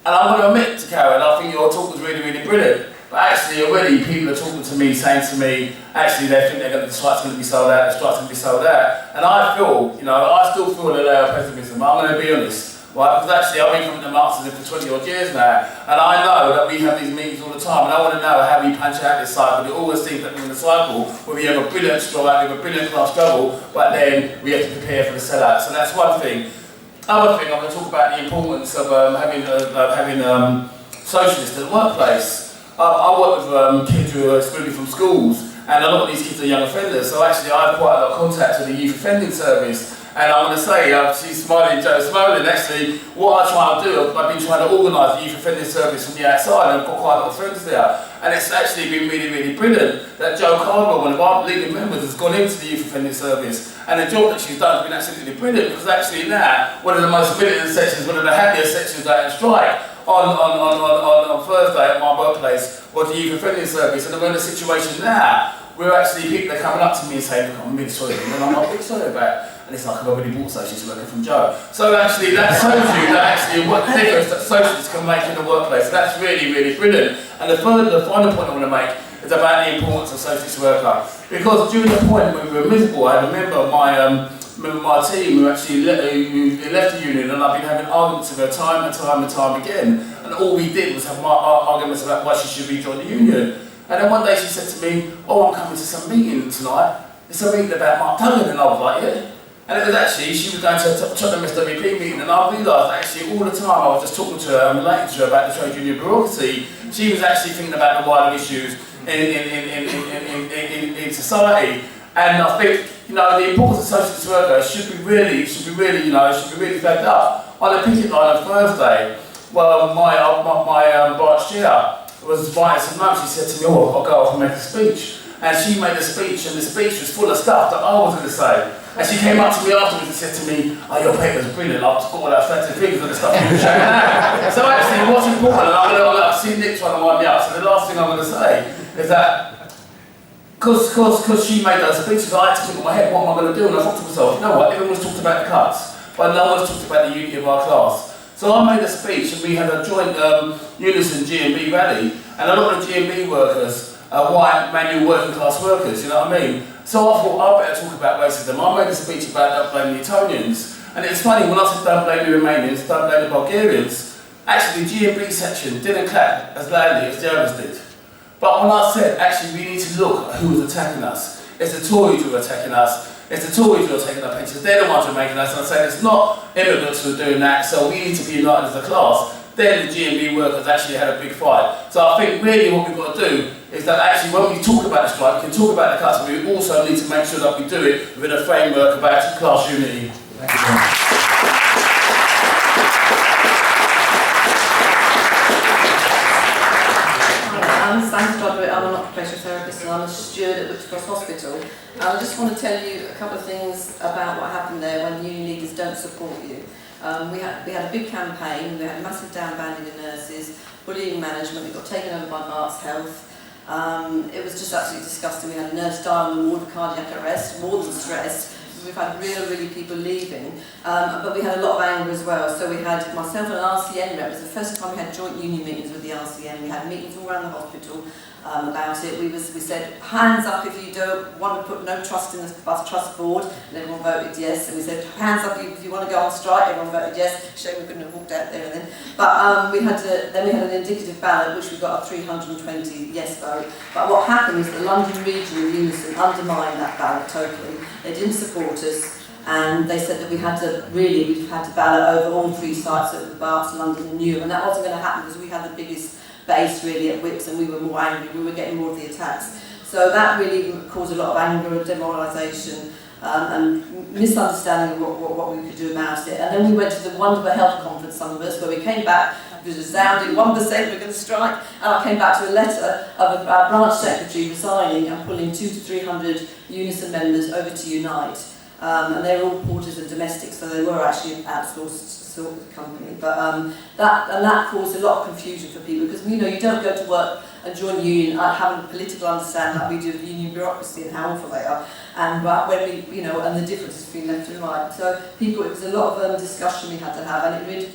I'm going to admit to Karen, I think your talk was really, really brilliant. But actually already people are talking to me, saying to me, actually they think the strike's going to be sold out, the strike's going to be sold out. And I feel, I still feel a layer of pessimism. I'm going to be honest. Right, because actually I've been coming to Marxism for 20 odd years now, and I know that we have these meetings all the time, and I want to know how we punch out this cycle. It always seems that we're in the cycle where we have a brilliant strike, we have a brilliant class struggle, but then we have to prepare for the sellout. So that's one thing. Other thing, I'm going to talk about the importance of having socialists in the workplace. I work with kids who are excluded from schools, and a lot of these kids are young offenders, so actually I have quite a lot of contact with the youth offending service. And I'm going to say, she's smiling, Joe smiling, actually, what I try to do, I've been trying to organise the youth offending service from the outside, and I've got quite a lot of friends there. And it's actually been really, really brilliant that Joe Cardwell, one of our leading members, has gone into the youth offending service. And the job that she's done has been absolutely brilliant, because actually now, one of the most militant sections, one of the happiest sections out in strike on Thursday at my workplace was the youth offending service. And we're in a situation now where actually people are coming up to me and saying, look, I'm really sorry, and I'm not really sorry about it. And it's like, I've already bought socialist working from Joe. So actually that shows you that actually what the difference that socialists can make in the workplace. And that's really, really brilliant. And the final point I want to make is about the importance of socialist worker. Because during the point when we were miserable, I had a member of my team who actually left the union, and I've been having arguments with her time and time again. And all we did was have arguments about why she should rejoin the union. And then one day she said to me, oh, I'm coming to some meeting tonight. It's a meeting about Mark Duggan. And I was like, yeah. And it was actually, she was going to Tottenham SWP meeting, and I realised actually all the time I was just talking to her and relating to her about the trade union bureaucracy. She was actually thinking about the wider issues in society. And I think, the importance of socialist workers should be really flagged up. On the picket line on Thursday, well, my branch chair was inviting some lunch. She said to me, oh, I'll go off and make a speech. And she made a speech, and the speech was full of stuff that I was going to say. And she came up to me afterwards and said to me, oh, your paper's brilliant, I've got all that fancy figures and the stuff you were showing out. So actually, what's important, and I've seen Nick trying to wind me up, so the last thing I'm going to say is that, because she made those speeches, I had to think in my head, what am I going to do? And I thought to myself, you know what, everyone's talked about the cuts, but no one's talked about the unity of our class. So I made a speech, and we had a joint Unison GMB rally, and a lot of the GMB workers are white, manual working class workers, you know what I mean? So I thought, I better talk about racism. I made a speech about don't blame the Etonians. And it's funny, when I said don't blame the Romanians, don't blame the Bulgarians, actually the GMB section didn't clap as loudly as the others did. But when I said, actually we need to look at who was attacking us, it's the Tories who are attacking us, it's the Tories who are taking our pensions, they're the ones who are making us, and I said it's not immigrants who are doing that, so we need to be united as a class. then the GMB workers actually had a big fight. So I think really what we've got to do is that actually when we talk about the strike, we can talk about the cuts, but we also need to make sure that we do it within a framework about class unity. Thank you very much. I'm Sam Stodwick, I'm an occupational therapist and I'm a steward at Whitcross Hospital. And I just want to tell you a couple of things about what happened there when union leaders don't support you. We had a big campaign, we had massive downbanding of nurses, bullying management, we got taken over by Mark's Health. It was just absolutely disgusting. We had a nurse die on the ward of cardiac arrest, more than stressed. We've had really people leaving, but we had a lot of anger as well. So we had myself and an RCN rep. It was the first time we had joint union meetings with the RCN. We had meetings all around the hospital about it. We said, hands up if you don't want to put no trust in the bus trust board, and everyone voted yes. And we said, hands up if you want to go on strike, everyone voted yes. Shame we couldn't have walked out there and then. But we had an indicative ballot, which we got a 320 yes vote. But what happened is the London region of Unison undermined that ballot totally. They didn't support us, and they said that we had to ballot over all 3 sites of the Berks, London and Newham, and that wasn't going to happen because we had the biggest base really at Whips and we were more angry, we were getting more of the attacks. So that really caused a lot of anger and demoralisation and misunderstanding of what we could do about it. And then we went to the Wonderful Health Conference, some of us, where we came back, it was resounding, 1% we're going to strike, and I came back to a letter of a branch secretary resigning and pulling 200 to 300 Unison members over to Unite. And they were all porters and domestics, so they were actually an outsourced sort of company. But that caused a lot of confusion for people because you don't go to work and join a union having a political understanding like we do of union bureaucracy and how awful they are, and when we and the differences between left and right. So it was a lot of discussion we had to have, and it really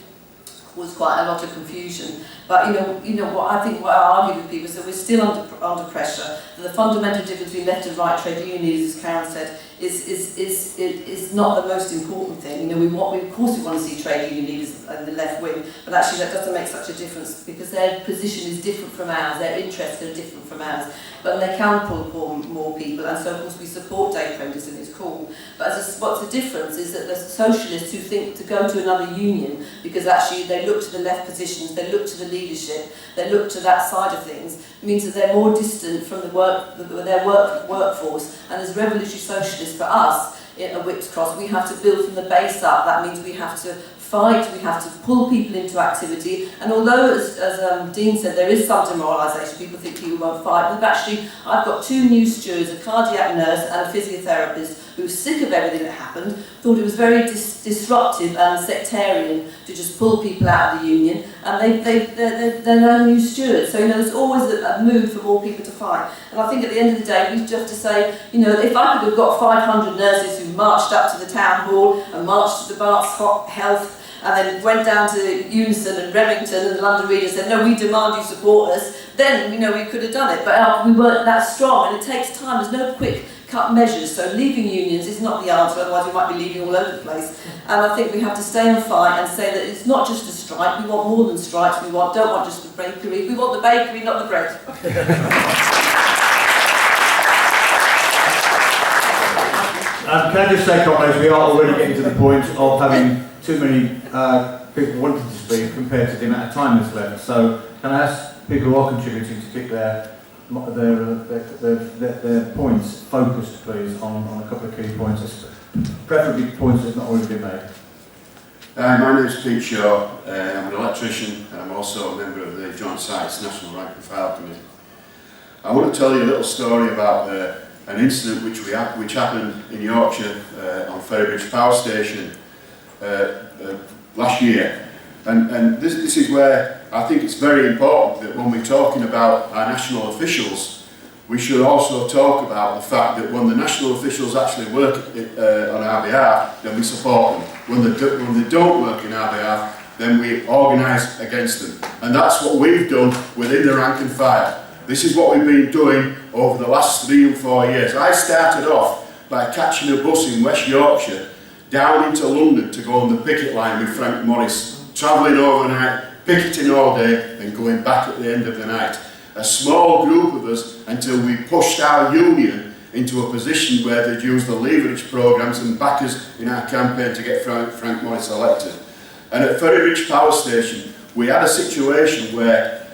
caused quite a lot of confusion. But what I argue with people is that we're still under pressure. The fundamental difference between left and right trade unions, as Karen said, is not the most important thing. Of course we want to see trade union leaders in the left wing, but actually that doesn't make such a difference because their position is different from ours, their interests are different from ours. But they can pull more people, and so of course we support day apprentice and it's cool. But what's the difference is that the socialists who think to go to another union because actually they look to the left positions, they look to the leadership, they look to that side of things, means that they're more distant from their workforce. And as revolutionary socialists, for us at Whips Cross, we have to build from the base up. That means we have to fight, we have to pull people into activity. And although, as Dean said, there is some demoralisation, people think people won't fight. I've got 2 new stewards, a cardiac nurse and a physiotherapist, who was sick of everything that happened, thought it was very disruptive and sectarian to just pull people out of the union, and they're now new stewards. So there's always a mood for more people to fight. And I think at the end of the day, we just have to say, if I could have got 500 nurses who marched up to the town hall and marched to the Berks Health, and then went down to Unison and Remington and the London region and said, no, we demand you support us, then we could have done it. But we weren't that strong, and it takes time. There's no quick cut measures, so leaving unions is not the answer, otherwise we might be leaving all over the place. And I think we have to stay and fight and say that it's not just a strike, we want more than strikes, don't want just the bakery, we want the bakery, not the bread. Can I just say, comrades, we are already getting to the point of having too many people wanting to speak compared to the amount of time that's left. So can I ask people who are contributing to keep their points focused, please, on a couple of key points, preferably points that have not already been made. My name is Pete Shaw. I'm an electrician and I'm also a member of the Joint Sites National Rank and File Committee. I want to tell you a little story about an incident which happened in Yorkshire on Ferrybridge Power Station last year. And this is where I think it's very important that when we're talking about our national officials, we should also talk about the fact that when the national officials actually work on our behalf, then we support them. When they don't work in our behalf, then we organise against them. And that's what we've done within the rank and file. This is what we've been doing over the last 3 and 4 years. I started off by catching a bus in West Yorkshire down into London to go on the picket line with Frank Morris, travelling overnight, picketing all day and going back at the end of the night. A small group of us until we pushed our union into a position where they'd use the leverage programmes and back us in our campaign to get Frank Morris elected. And at Ferrybridge Power Station, we had a situation where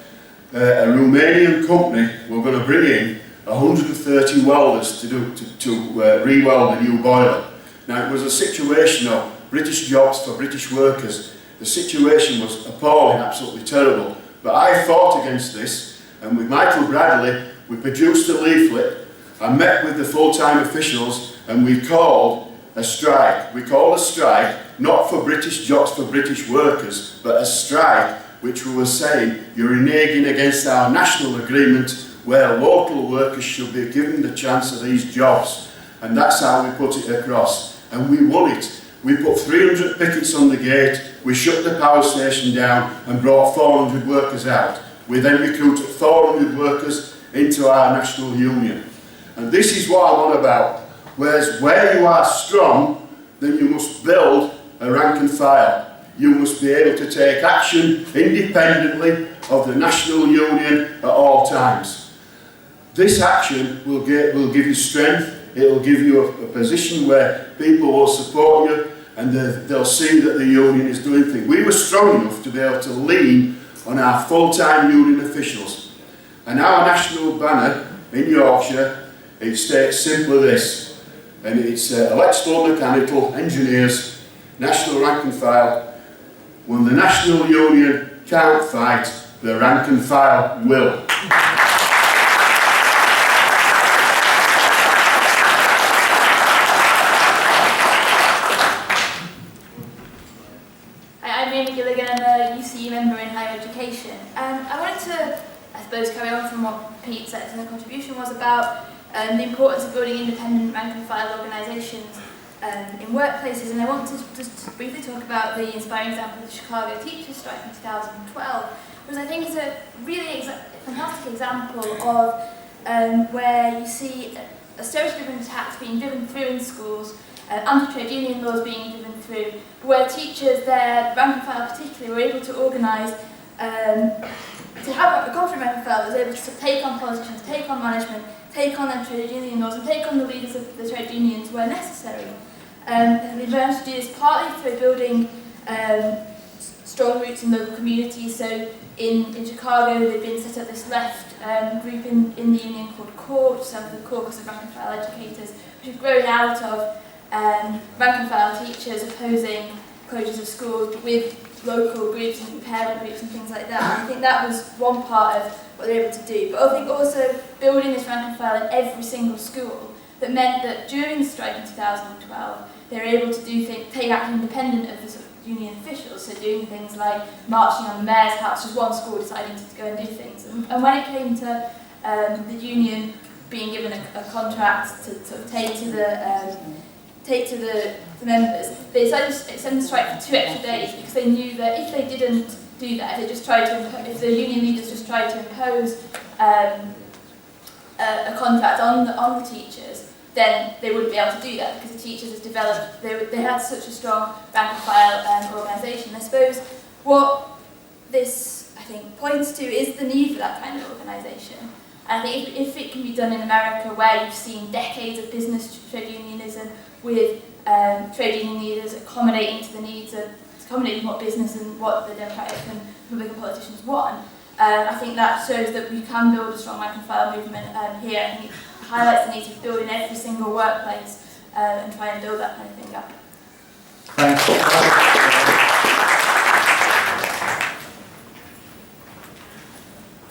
a Romanian company were going to bring in 130 welders to re-weld a new boiler. Now it was a situation of British jobs for British workers. The situation was appalling, absolutely terrible. But I fought against this, and with Michael Bradley, we produced a leaflet. I met with the full-time officials, and we called a strike. We called a strike, not for British jobs for British workers, but a strike which we were saying, you're reneging against our national agreement where local workers should be given the chance of these jobs. And that's how we put it across. And we won it. We put 300 pickets on the gate, we shut the power station down and brought 400 workers out. We then recruited 400 workers into our national union. And this is what I'm on about. Whereas where you are strong, then you must build a rank and file. You must be able to take action independently of the national union at all times. This action will give you strength. It will give you a position where people will support you and they'll see that the union is doing things. We were strong enough to be able to lean on our full-time union officials. And our national banner in Yorkshire, it states simply this, and it's electrical mechanical engineers, national rank and file. When the national union can't fight, the rank and file will. Member in higher education. I wanted to, I suppose, carry on from what Pete said in the contribution was about the importance of building independent rank and file organisations in workplaces, and I want to just briefly talk about the inspiring example of the Chicago teachers' strike in 2012, because I think it's a really fantastic example of where you see austerity-driven attacks being driven through in schools, anti-trade union laws being driven through, where teachers, their rank and file particularly, were able to organise, to have a confident rank and file that was able to take on politicians, take on management, take on their trade union laws, and take on the leaders of the trade unions where necessary. And they've managed to do this partly through building strong roots in local communities. So in Chicago, they've been set up this left group in the union called CORE, which stands for the Caucus of Rank and File Educators, which has grown out of rank and file teachers opposing closures of schools with local groups and parent groups and things like that. And I think that was one part of what they were able to do. But I think also building this rank and file in every single school that meant that during the strike in 2012, they were able to do things, take action independent of the sort of union officials, so doing things like marching on the mayor's house, just one school deciding to go and do things. And when it came to the union being given a contract to sort of take to the members, they decided to extend the strike for 2 extra days because they knew that if they didn't do that, if the union leaders just tried to impose a contract on the teachers, then they wouldn't be able to do that because the teachers has developed, they had such a strong rank and file organisation. I suppose what this, I think, points to is the need for that kind of organisation. And I think if it can be done in America, where you've seen decades of business trade unionism with trade union leaders accommodating to the needs of, accommodating what business and what the Democratic and Republican politicians want, I think that shows that we can build a strong rank and file movement here. I think it highlights the need to build in every single workplace and try and build that kind of thing up. Thanks.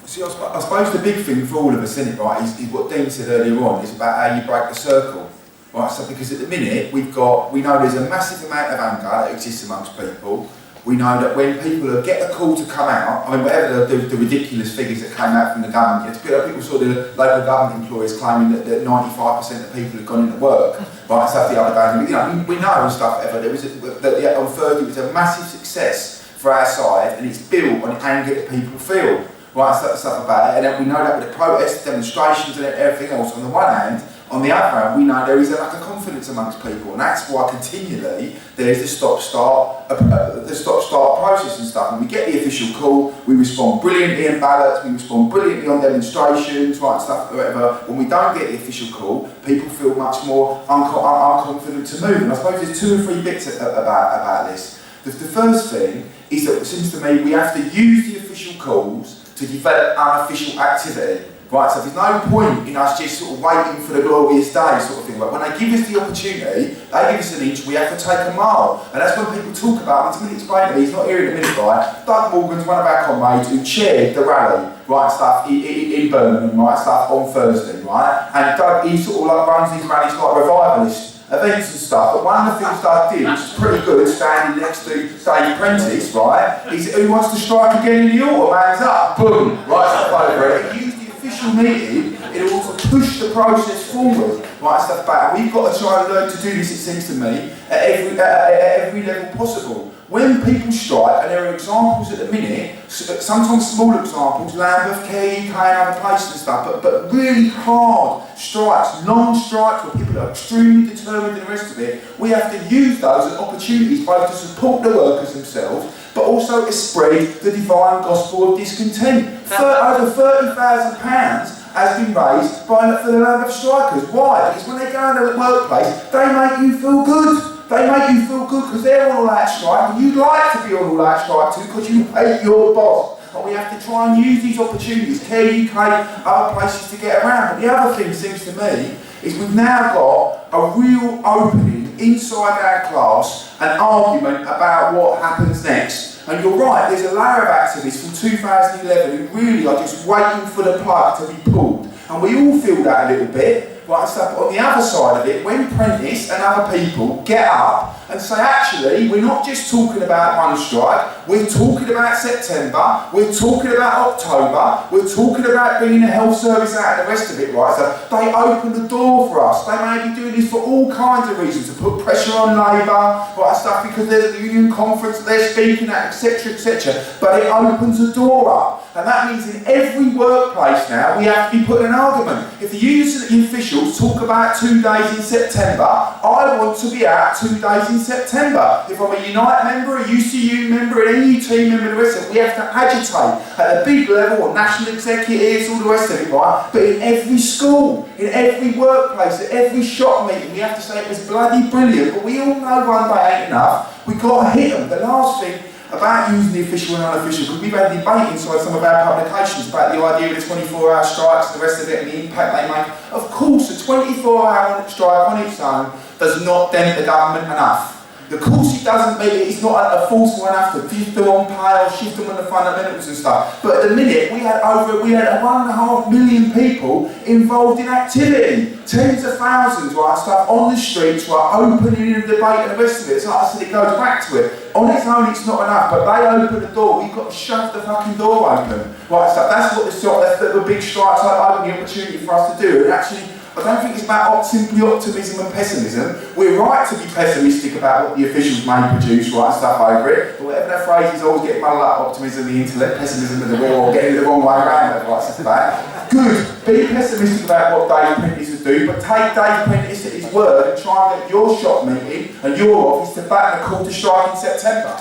See, I suppose the big thing for all of us, isn't it, right, is what Dean said earlier on, is about how you break the circle. Right, so because at the minute, we know there's a massive amount of anger that exists amongst people. We know that when people get a call to come out, I mean, whatever the ridiculous figures that came out from the government, people saw the local government employees claiming that 95% of people had gone into work, right, stuff the other day. You know, we know and stuff, whatever. There was on Thursday, it was a massive success for our side, and it's built on anger that people feel. Right, stuff about it, and then we know that with the protests, demonstrations and everything else on the one hand. On the other hand, we know there is a lack of confidence amongst people, and that's why continually there's the stop-start process and stuff. And we get the official call, we respond brilliantly in ballots, we respond brilliantly on demonstrations, right, stuff, whatever. When we don't get the official call, people feel much more unconfident to move. And I suppose there's 2 or 3 bits about this. The first thing is that it seems to me we have to use the official calls to develop unofficial activity. Right, so there's no point in us just sort of waiting for the glorious day sort of thing. Like when they give us the opportunity, they give us an inch, we have to take a mile. And that's when people talk about, and to me explain to me, he's not here in a minute, right? Doug Morgan's one of our comrades who chaired the rally, right, stuff in Birmingham, right, stuff on Thursday, right? And Doug, he sort of like runs these rallies like revivalist events and stuff, but one of the things Doug did, which is pretty good, standing next to Dave Prentice, right, is who wants to strike again in the autumn, hands up, boom, right, stuff over it. He used the official meeting in order to push the process forward, right, stuff back. We've got to try and learn to do this, it seems to me, at every level possible. When people strike, and there are examples at the minute, sometimes small examples, Lambeth, Care UK and other places and stuff, but really hard strikes, long strikes where people are extremely determined and the rest of it, we have to use those as opportunities both to support the workers themselves, but also to spread the divine gospel of discontent. Over £30,000 has been raised for the Lambeth strikers. Why? Because when they go into the workplace, they make you feel good. They make you feel good because they're on all that strike and you'd like to be on all that strike too because you hate your boss. But we have to try and use these opportunities, Care UK, other places to get around. But the other thing seems to me is we've now got a real opening inside our class, an argument about what happens next. And you're right, there's a layer of activists from 2011 who really are just waiting for the plug to be pulled. And we all feel that a little bit. Right, so on the other side of it, when Prentice and other people get up and say, actually, we're not just talking about one strike, we're talking about September, we're talking about October, we're talking about bringing the health service out and the rest of it, right? So they open the door for us. They may be doing this for all kinds of reasons, to put pressure on Labour, right, stuff, because there's a union conference that they're speaking at, etc., etc. But it opens the door up. And that means in every workplace now, we have to be putting an argument. If the unions and the officials talk about 2 days in September, I want to be out 2 days in September. If I'm a Unite member, a UCU member, an NUT member, the rest of it, we have to agitate at a big level, on national executives, all the rest of it, right? But in every school, in every workplace, at every shop meeting, we have to say it was bloody brilliant, but we all know one day ain't enough. We've got to hit them. The last thing about using the official and unofficial, because we've had a debate inside some of our publications about the idea of the 24-hour strikes and the rest of it and the impact they make. Of course, a 24-hour strike on its own does not dent the government enough. Of course it doesn't, it's not forceful enough to shift them on pay or shift them on the fundamentals and stuff. But at the minute, we had 1.5 million people involved in activity. Tens of thousands, right, stuff on the streets, right, opening the debate and the rest of it. So like I said, it goes back to it. On its own, it's not enough, but they open the door. We've got to shove the fucking door open. Right, so that's what the big strikes open the opportunity for us to do. And actually, I don't think it's about simply optimism and pessimism. We're right to be pessimistic about what the officials may produce, right, stuff over it. But whatever that phrase is, always getting muddled up, optimism, the intellect, pessimism, and the will, or getting it the wrong way around, right, stuff like. Good. Be pessimistic about what Dave Prentice would do, but take Dave Prentice at his word and try and get your shop meeting and your office to back the call to strike in September.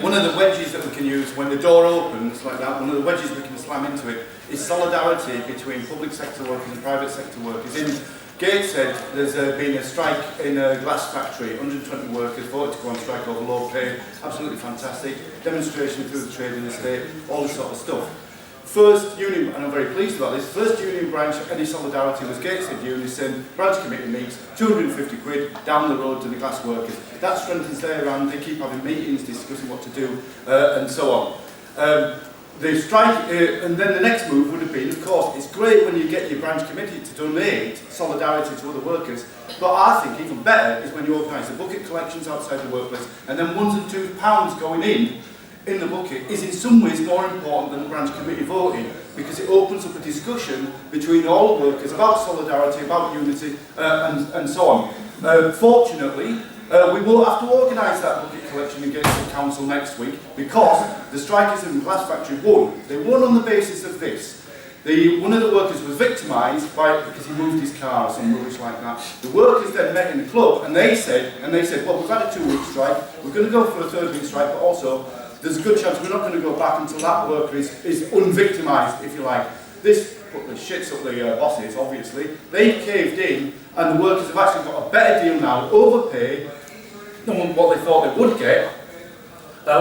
One of the wedges that we can use when the door opens like that, one of the wedges we can slam into it is solidarity between public sector workers and private sector workers. In Gateshead, there's been a strike in a glass factory, 120 workers voted to go on strike over low pay, absolutely fantastic, demonstration through the trade and estate, all this sort of stuff. First union, and I'm very pleased about this, first union branch of any solidarity was Gateshead Unison, branch committee meets, 250 quid down the road to the glass workers. That strengthens their hand, they keep having meetings, discussing what to do, and so on. The strike, and then the next move would have been, of course, it's great when you get your branch committee to donate solidarity to other workers, but I think even better is when you organise the bucket collections outside the workplace, and then £1 and £2 going in the bucket is in some ways more important than the branch committee voting, because it opens up a discussion between all workers about solidarity, about unity, and so on. Fortunately, we won't have to organise that bucket collection against the council next week, because the strikers in the glass factory won. They won on the basis of this. One of the workers was victimised because he moved his car or some rubbish like that. The workers then met in the club and they said, well, we've had a 2-week strike, we're going to go for a 3rd-week strike, but also there's a good chance we're not going to go back until that worker is unvictimised, if you like. this put the shits up the bosses, obviously. They caved in, and the workers have actually got a better deal now, overpay than what they thought they would get,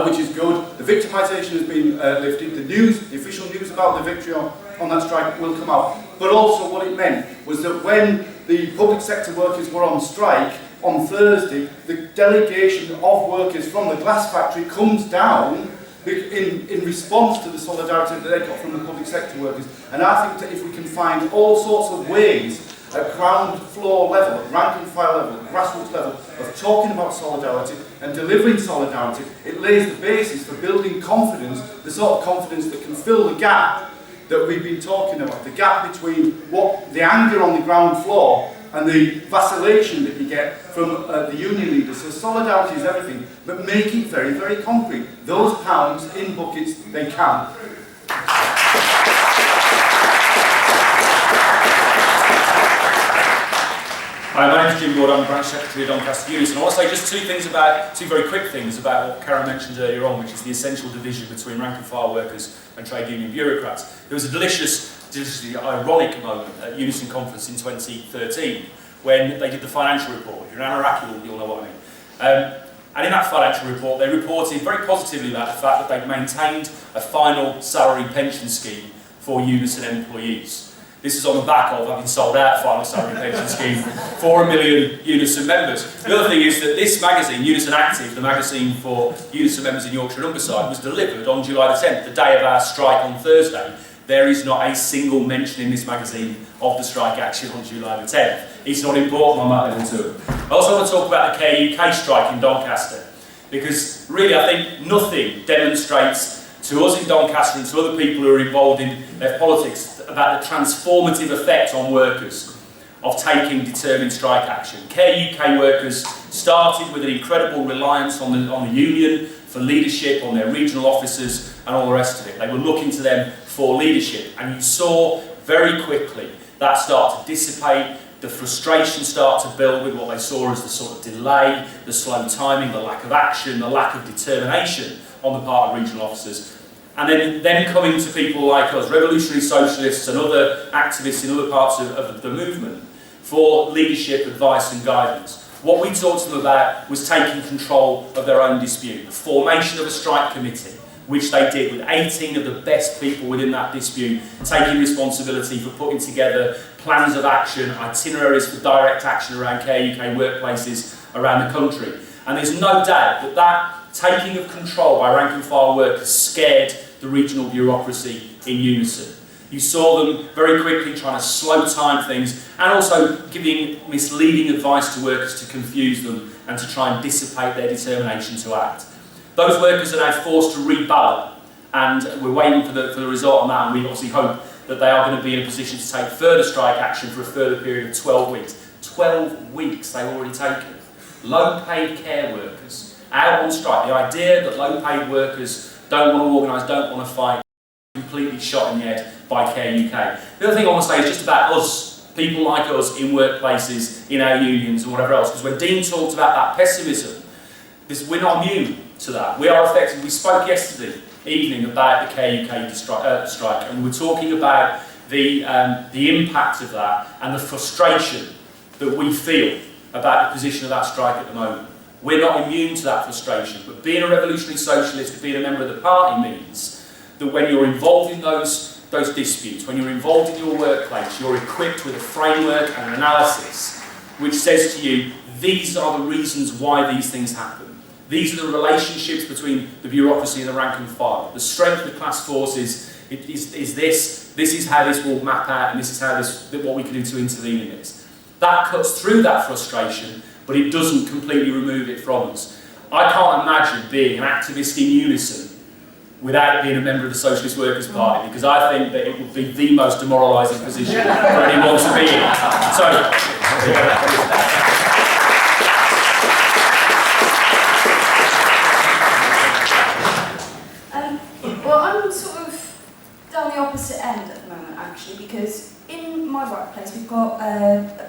which is good. The victimisation has been lifted. The official news about the victory on that strike will come out. But also what it meant was that when the public sector workers were on strike on Thursday, the delegation of workers from the glass factory comes down in response to the solidarity that they got from the public sector workers. And I think that if we can find all sorts of ways at ground floor level, at rank and file level, at grassroots level, of talking about solidarity and delivering solidarity, it lays the basis for building confidence, the sort of confidence that can fill the gap that we've been talking about, the gap between what the anger on the ground floor and the vacillation that you get from the union leaders. So solidarity is everything, but make it very, very concrete. Those pounds in buckets, they count. Hi, my name is Jim Ward, I'm the Branch Secretary of Doncaster Unison. I want to say just two very quick things about what Karen mentioned earlier on, which is the essential division between rank and file workers and trade union bureaucrats. There was a deliciously ironic moment at Unison Conference in 2013 when they did the financial report. You're an Iraqi, you'll know what I mean. And in that financial report, they reported very positively about the fact that they'd maintained a final salary pension scheme for Unison employees. This is on the back of having sold out a final salary pension scheme for 1 million Unison members. The other thing is that this magazine, Unison Active, the magazine for Unison members in Yorkshire and Humberside, was delivered on July the 10th, the day of our strike on Thursday. There is not a single mention in this magazine of the strike action on July the 10th. It's not important on that level too. I also want to talk about the Care UK strike in Doncaster, because really I think nothing demonstrates to us in Doncaster and to other people who are involved in their politics about the transformative effect on workers of taking determined strike action. Care UK workers started with an incredible reliance on the union for leadership, on their regional officers and all the rest of it. They were looking to them for leadership, and you saw very quickly that start to dissipate, the frustration start to build with what they saw as the sort of delay, the slow timing, the lack of action, the lack of determination on the part of regional officers. And then coming to people like us, revolutionary socialists and other activists in other parts of the movement, for leadership, advice and guidance. What we talked to them about was taking control of their own dispute, the formation of a strike committee, which they did with 18 of the best people within that dispute, taking responsibility for putting together plans of action, itineraries for direct action around Care UK workplaces around the country. And there's no doubt that taking of control by rank and file workers scared the regional bureaucracy in Unison. You saw them very quickly trying to slow time things and also giving misleading advice to workers to confuse them and to try and dissipate their determination to act. Those workers are now forced to reballot, and we're waiting for the result on that, and we obviously hope that they are going to be in a position to take further strike action for a further period of 12 weeks. 12 weeks they've already taken. Low-paid care workers out on strike. The idea that low-paid workers don't want to organise, don't want to fight, completely shot in the head by Care UK. The other thing I want to say is just about us, people like us in workplaces, in our unions and whatever else, because when Dean talked about that pessimism, we're not immune to that. We are affected. We spoke yesterday evening about the Care UK strike, and we were talking about the impact of that and the frustration that we feel about the position of that strike at the moment. We're not immune to that frustration, but being a revolutionary socialist, being a member of the party means that when you're involved in those disputes, when you're involved in your workplace, you're equipped with a framework and an analysis which says to you, these are the reasons why these things happen. These are the relationships between the bureaucracy and the rank and file. The strength of the class forces is this is how this will map out, and this is how what we can do to intervene in this. That cuts through that frustration, but it doesn't completely remove it from us. I can't imagine being an activist in Unison without being a member of the Socialist Workers Party, because I think that it would be the most demoralising position for anyone to be in. Well, I'm sort of down the opposite end at the moment, actually, because in my workplace we've got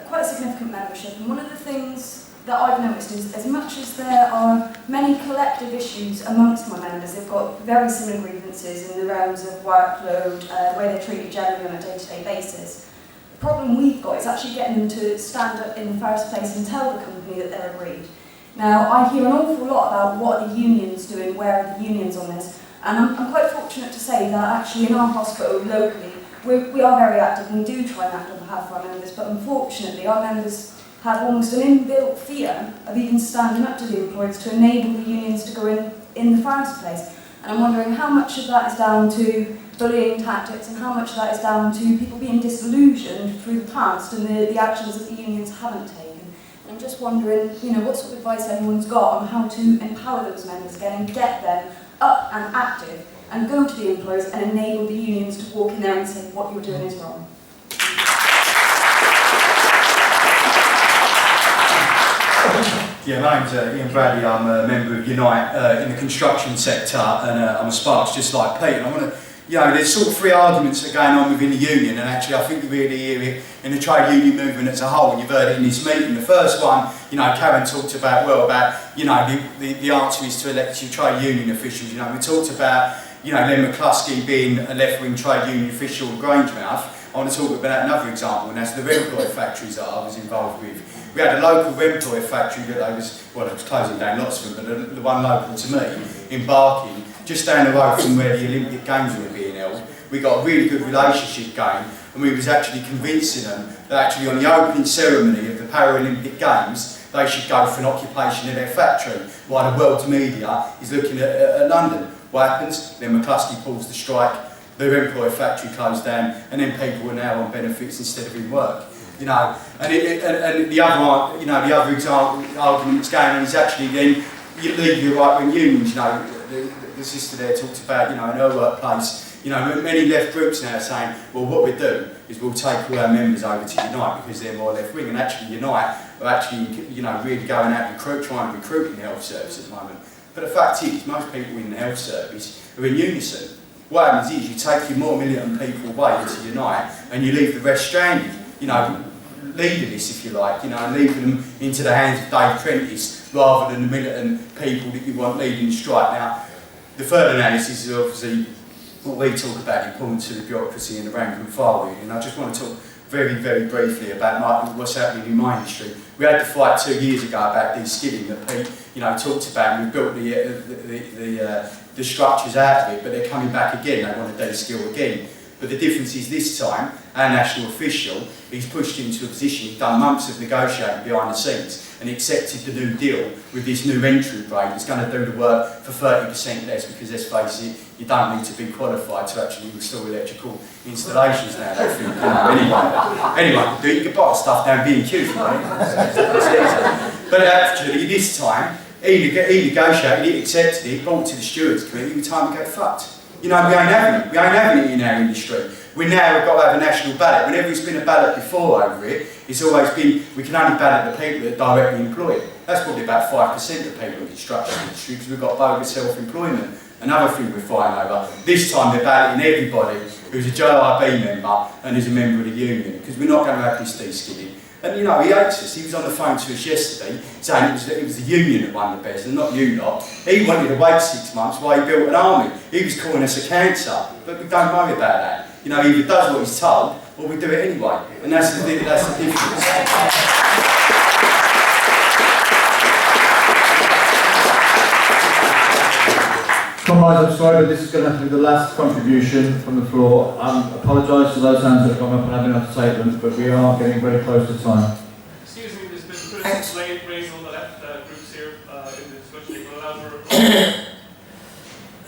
quite a significant membership, and one of the things that I've noticed is, as much as there are many collective issues amongst my members, they've got very similar grievances in the realms of workload, the way they're treated generally on a day-to-day basis. The problem we've got is actually getting them to stand up in the first place and tell the company that they're aggrieved. Now, I hear an awful lot about what are the unions doing, where are the unions on this, and I'm quite fortunate to say that actually in our hospital locally, we are very active and we do try and act on behalf of our members, but unfortunately our members have almost an inbuilt fear of even standing up to the employers to enable the unions to go in the first place. And I'm wondering how much of that is down to bullying tactics and how much of that is down to people being disillusioned through the past and the actions that the unions haven't taken. And I'm just wondering, what sort of advice anyone's got on how to empower those members again and get them up and active and go to the employers and enable the unions to walk in there and say what you're doing is wrong. Yeah, my name's Ian Bradley. I'm a member of Unite in the construction sector, and I'm a Sparks just like Pete. And I want to, there's sort of three arguments that are going on within the union, and actually I think you really hear it in the trade union movement as a whole, and you've heard it in this meeting. The first one, Karen talked about, the answer is to elect your trade union officials. We talked about, Len McCluskey being a left-wing trade union official at Grangemouth. I want to talk about another example, and that's the Remploy factories that I was involved with. We had a local Remploy factory that it was closing down lots of them, but the one local to me, in Barking, just down the road from where the Olympic Games were being held. We got a really good relationship going, and we was actually convincing them that actually on the opening ceremony of the Paralympic Games, they should go for an occupation of their factory, while the world's media is looking at London. What happens? Then McCluskey pulls the strike, the Remploy factory closed down, and then people are now on benefits instead of in work. And the other example argument going on is actually then you leave your right-wing unions. The sister there talked about, in her workplace, many left groups now are saying, well, what we do is we'll take all our members over to Unite because they're more left-wing, and actually Unite are actually, really going out trying to recruit in the health service at the moment. But the fact is, most people in the health service are in Unison. What happens is you take your more militant people away to Unite and you leave the rest stranded, leaderless if you like, and leaving them into the hands of Dave Prentice rather than the militant people that you want leading the strike. Now, the third analysis is obviously what we talk about, the importance of the bureaucracy and the rank and file union. I just want to talk very, very briefly about what's happening in my industry. We had the fight 2 years ago about de-skilling that Pete, talked about, and we built the structures out of it, but they're coming back again. They want to de-skill again. But the difference is this time, our national official, he's pushed into a position, he's done months of negotiating behind the scenes and accepted the new deal with this new entry rate that's going to do the work for 30% less, because let's face it, you don't need to be qualified to actually install electrical installations now. Anyone can do it. You can buy stuff down B&Q, right? But actually this time, he negotiated, he accepted it, brought it to the stewards committee, it was time to get fucked. We ain't having it. We ain't having it in our industry. We now have got to have a national ballot. Whenever it's been a ballot before over it, it's always been, we can only ballot the people that are directly employed. That's probably about 5% of people in the construction industry, because we've got bogus self-employment. Another thing we're fighting over. This time they're balloting everybody who's a JIB member and is a member of the union, because we're not going to have this de-skilling. And he hates us. He was on the phone to us yesterday saying it was the union that won the best and not you lot. He wanted to wait 6 months while he built an army. He was calling us a cancer, but we don't worry about that. He either does what he's told or we do it anyway. And that's the difference. Comrades, I'm sorry, but this is going to have to be the last contribution from the floor. I apologise to those hands that have gone up and haven't had to take them, but we are getting very close to time. Excuse me, there's been criticism raised on the left groups here in the discussion. Will allow for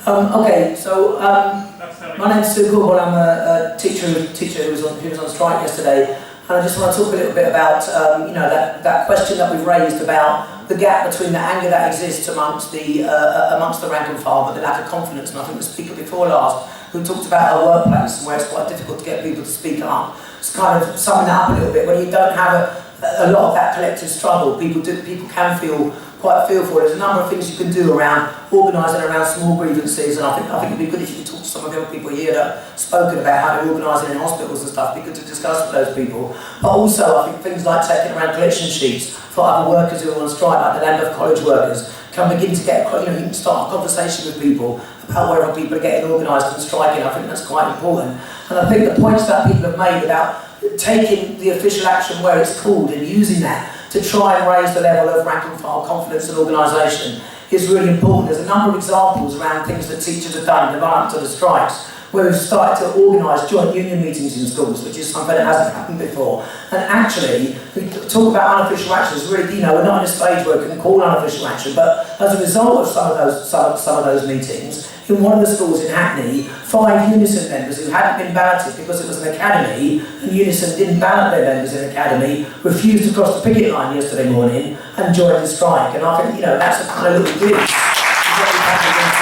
Okay, so my name's Sue Corbell. I'm a teacher who was on strike yesterday, and I just want to talk a little bit about that question that we've raised about the gap between the anger that exists amongst the rank and file, but the lack of confidence. And I think the speaker before last who talked about our workplace and where it's quite difficult to get people to speak up. It's kind of summing that up a little bit. When you don't have a lot of that collective struggle, people can feel quite feel for. There's a number of things you can do around organising around small grievances, and I think it'd be good if you could talk to some of the other people here that have spoken about how they're organising in hospitals and stuff. It'd be good to discuss with those people. But also, I think things like taking around collection sheets for other workers who are on strike, like the Lambeth College workers, can begin to get, you can start a conversation with people about wherever people are getting organised and striking. I think that's quite important. And I think the points that people have made about taking the official action where it's called and using that to try and raise the level of rank and file confidence and organisation is really important. There's a number of examples around things that teachers have done in the run-up to the strikes, where we've started to organise joint union meetings in schools, which is something that hasn't happened before. And actually, we talk about unofficial actions, really, we're not in a stage where we can call unofficial action, but as a result of some of those meetings, in one of the schools in Hackney, 5 Unison members who hadn't been balloted because it was an academy, and Unison didn't ballot their members in an academy, refused to cross the picket line yesterday morning and joined the strike. And I think, that's a kind of little glimpse of what we've had against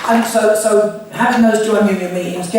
and so having those joint union meetings,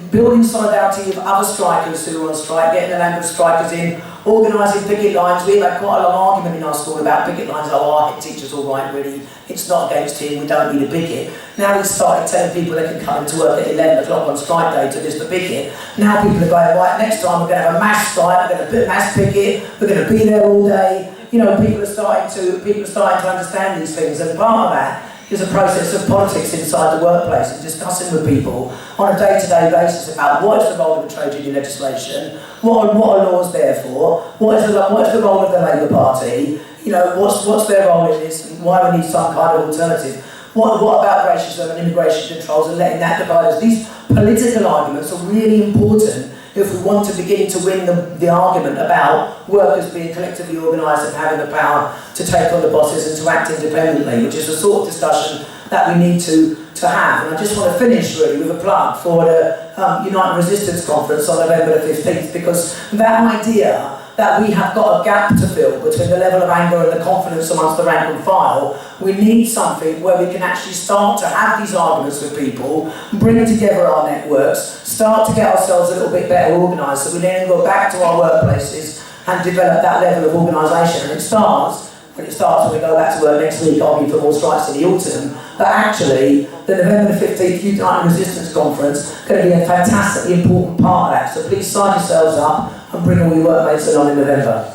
building solidarity with other strikers who are on strike, getting the Lambeth strikers in, organising picket lines. We've had quite a long argument in our school about picket lines. Our head teacher's all right, really. It's not against him, we don't need a picket. Now we've started telling people they can come into work at 11 o'clock on strike day to miss the picket. Now people are going, right, next time we're going to have a mass strike, we're going to mass picket, we're going to be there all day. People are starting to understand these things, and part of that is a process of politics inside the workplace and discussing with people on a day-to-day basis about what is the role of the trade union legislation, what are laws there for, what is the role of the Labour Party, what's their role in this, and why we need some kind of alternative. What about racism and immigration controls and letting that divide us? These political arguments are really important if we want to begin to win the argument about workers being collectively organised and having the power to take on the bosses and to act independently, which is the sort of discussion that we need to have. And I just want to finish really with a plug for the United Resistance Conference on November the 15th, because that idea that we have got a gap to fill between the level of anger and the confidence amongst the rank and file, we need something where we can actually start to have these arguments with people, bring together our networks, start to get ourselves a little bit better organised so we then go back to our workplaces and develop that level of organisation. And it starts when we go back to work next week, arguing for more strikes in the autumn, but actually the November the 15th United Resistance Conference is going to be a fantastically important part of that. So please sign yourselves up and bring all your workmates along in November.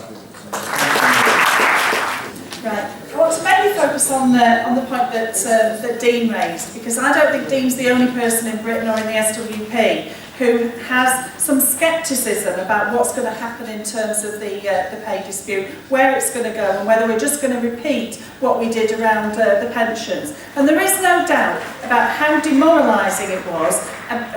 Right. I want to mainly focus on the point that Dean raised, because I don't think Dean's the only person in Britain or in the SWP who has some scepticism about what's going to happen in terms of the pay dispute, where it's going to go, and whether we're just going to repeat what we did around the pensions. And there is no doubt about how demoralising it was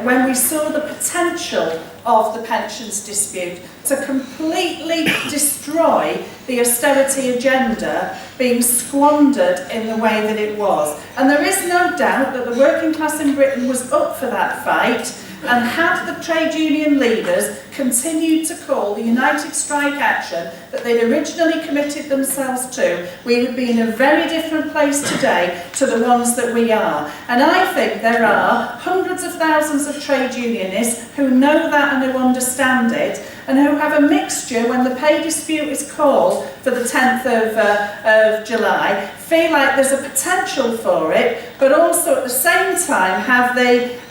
when we saw the potential of the pensions dispute to completely destroy the austerity agenda being squandered in the way that it was. And there is no doubt that the working class in Britain was up for that fight, and had the trade union leaders continued to call the united strike action that they'd originally committed themselves to, we would be in a very different place today to the ones that we are. And I think there are hundreds of thousands of trade unionists who know that and who understand it, and who have a mixture when the pay dispute is called for the 10th of July, feel like there's a potential for it, but also at the same time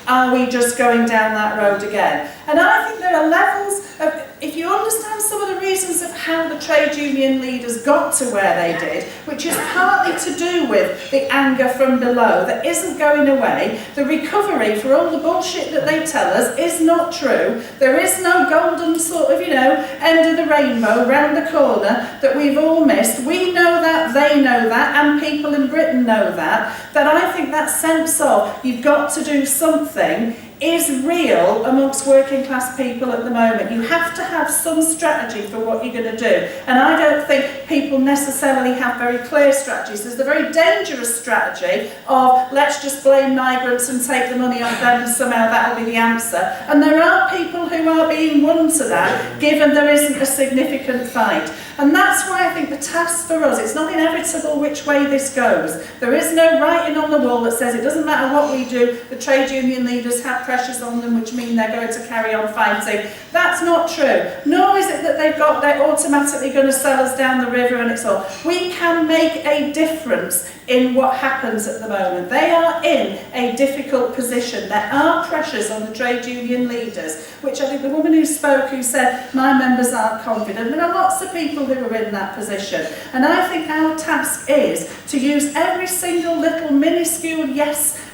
are we just going down that road again? And I think there are levels of, if you understand some of the reasons of how the trade union leaders got to where they did, which is partly to do with the anger from below that isn't going away, the recovery for all the bullshit that they tell us is not true. There is no golden sort of, end of the rainbow round the corner that we've all missed. We know that, they know that, and people in Britain know that I think that sense of you've got to do something is real amongst working class people at the moment. You have to have some strategy for what you're going to do. And I don't think people necessarily have very clear strategies. There's the very dangerous strategy of let's just blame migrants and take the money off them and somehow that'll be the answer. And there are people who are being won to that, given there isn't a significant fight. And that's why I think the task for us, it's not inevitable which way this goes. There is no writing on the wall that says it doesn't matter what we do, the trade union leaders have pressures on them which mean they're going to carry on fighting. That's not true. Nor is it that they're automatically going to sell us down the river and it's all. We can make a difference in what happens at the moment. They are in a difficult position. There are pressures on the trade union leaders, which I think the woman who spoke, who said, my members aren't confident. There are lots of people who are in that position. And I think our task is to use every single little minuscule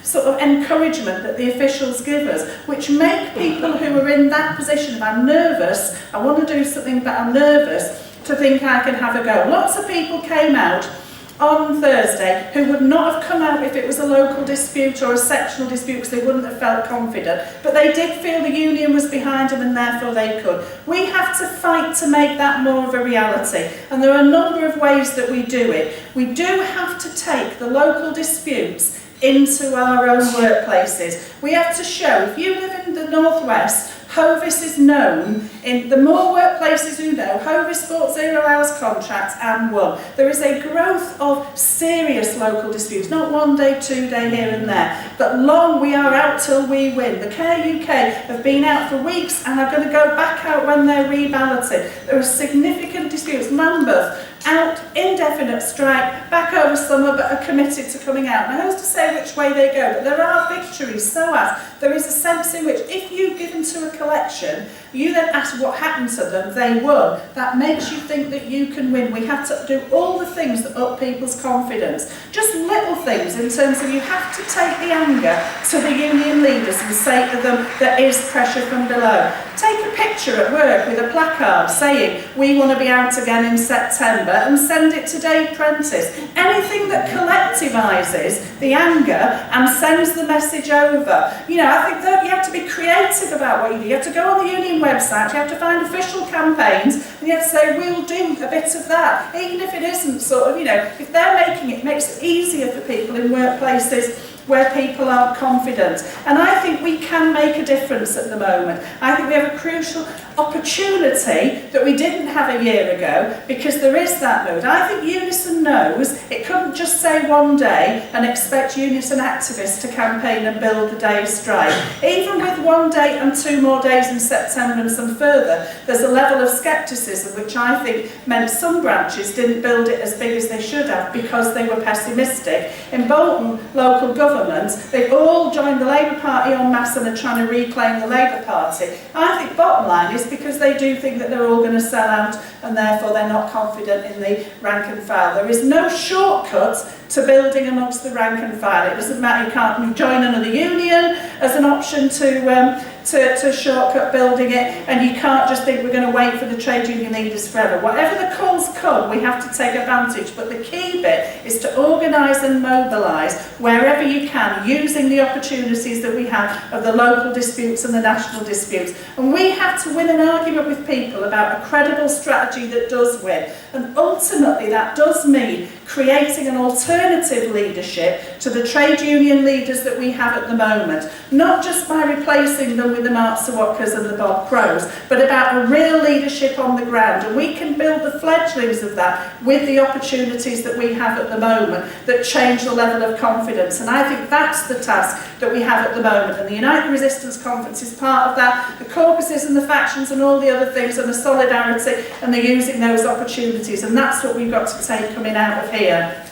sort of encouragement that the officials give us, which make people who are in that position of I'm nervous, I want to do something but I'm nervous, to think I can have a go. Lots of people came out on Thursday who would not have come out if it was a local dispute or a sectional dispute because they wouldn't have felt confident, but they did feel the union was behind them and therefore they could. We have to fight to make that more of a reality, and there are a number of ways that we do it. We do have to take the local disputes into our own workplaces. We have to show, if you live in the Northwest, Hovis is known, in the more workplaces who know, Hovis bought 0 hours contracts and won. There is a growth of serious local disputes, not 1 day, 2 day here and there, but long, we are out till we win. The Care UK have been out for weeks and are going to go back out when they're reballoted. There are significant disputes. Lambeth, out, indefinite strike, back over summer, but are committed to coming out. Now, who's to say which way they go? But there are victories, so as there is a sense in which if you give them to a collection, you then ask what happened to them, they won. That makes you think that you can win. We have to do all the things that up people's confidence. Just little things in terms of you have to take the anger to the union leaders and say to them there is pressure from below. Take a picture at work with a placard saying we want to be out again in September and send it to Dave Prentice. Anything that collectivises the anger and sends the message over. You know, I think that you have to be creative about what you do. You have to go on the union website, you have to find official campaigns, and you have to say, we'll do a bit of that. Even if it isn't sort of, you know, if they're making it, makes it easier for people in workplaces where people aren't confident. And I think we can make a difference at the moment. I think we have a crucial opportunity that we didn't have a year ago because there is that mood. I think Unison knows it couldn't just say one day and expect Unison activists to campaign and build the day of strike. Even with 1 day and 2 more days in September and some further, there's a level of scepticism which I think meant some branches didn't build it as big as they should have because they were pessimistic. In Bolton local government, they've all joined the Labour Party en masse and are trying to reclaim the Labour Party. I think bottom line is because they do think that they're all going to sell out and therefore they're not confident in the rank and file. There is no shortcut to building amongst the rank and file. It doesn't matter, you can't join another union as an option to shortcut building it, and you can't just think we're going to wait for the trade union leaders forever. Whatever the calls come, we have to take advantage, but the key bit is to organise and mobilise wherever you can, using the opportunities that we have of the local disputes and the national disputes. And we have to win an argument with people about a credible strategy that does win. And ultimately that does mean creating an alternative leadership to the trade union leaders that we have at the moment. Not just by replacing them with the Mark Sawatkas and the Bob Crows, but about a real leadership on the ground. And we can build the fledglings of that with the opportunities that we have at the moment that change the level of confidence. And I think that's the task that we have at the moment. And the United Resistance Conference is part of that. The caucuses and the factions and all the other things and the solidarity and the using those opportunities. And that's what we've got to take coming out of here.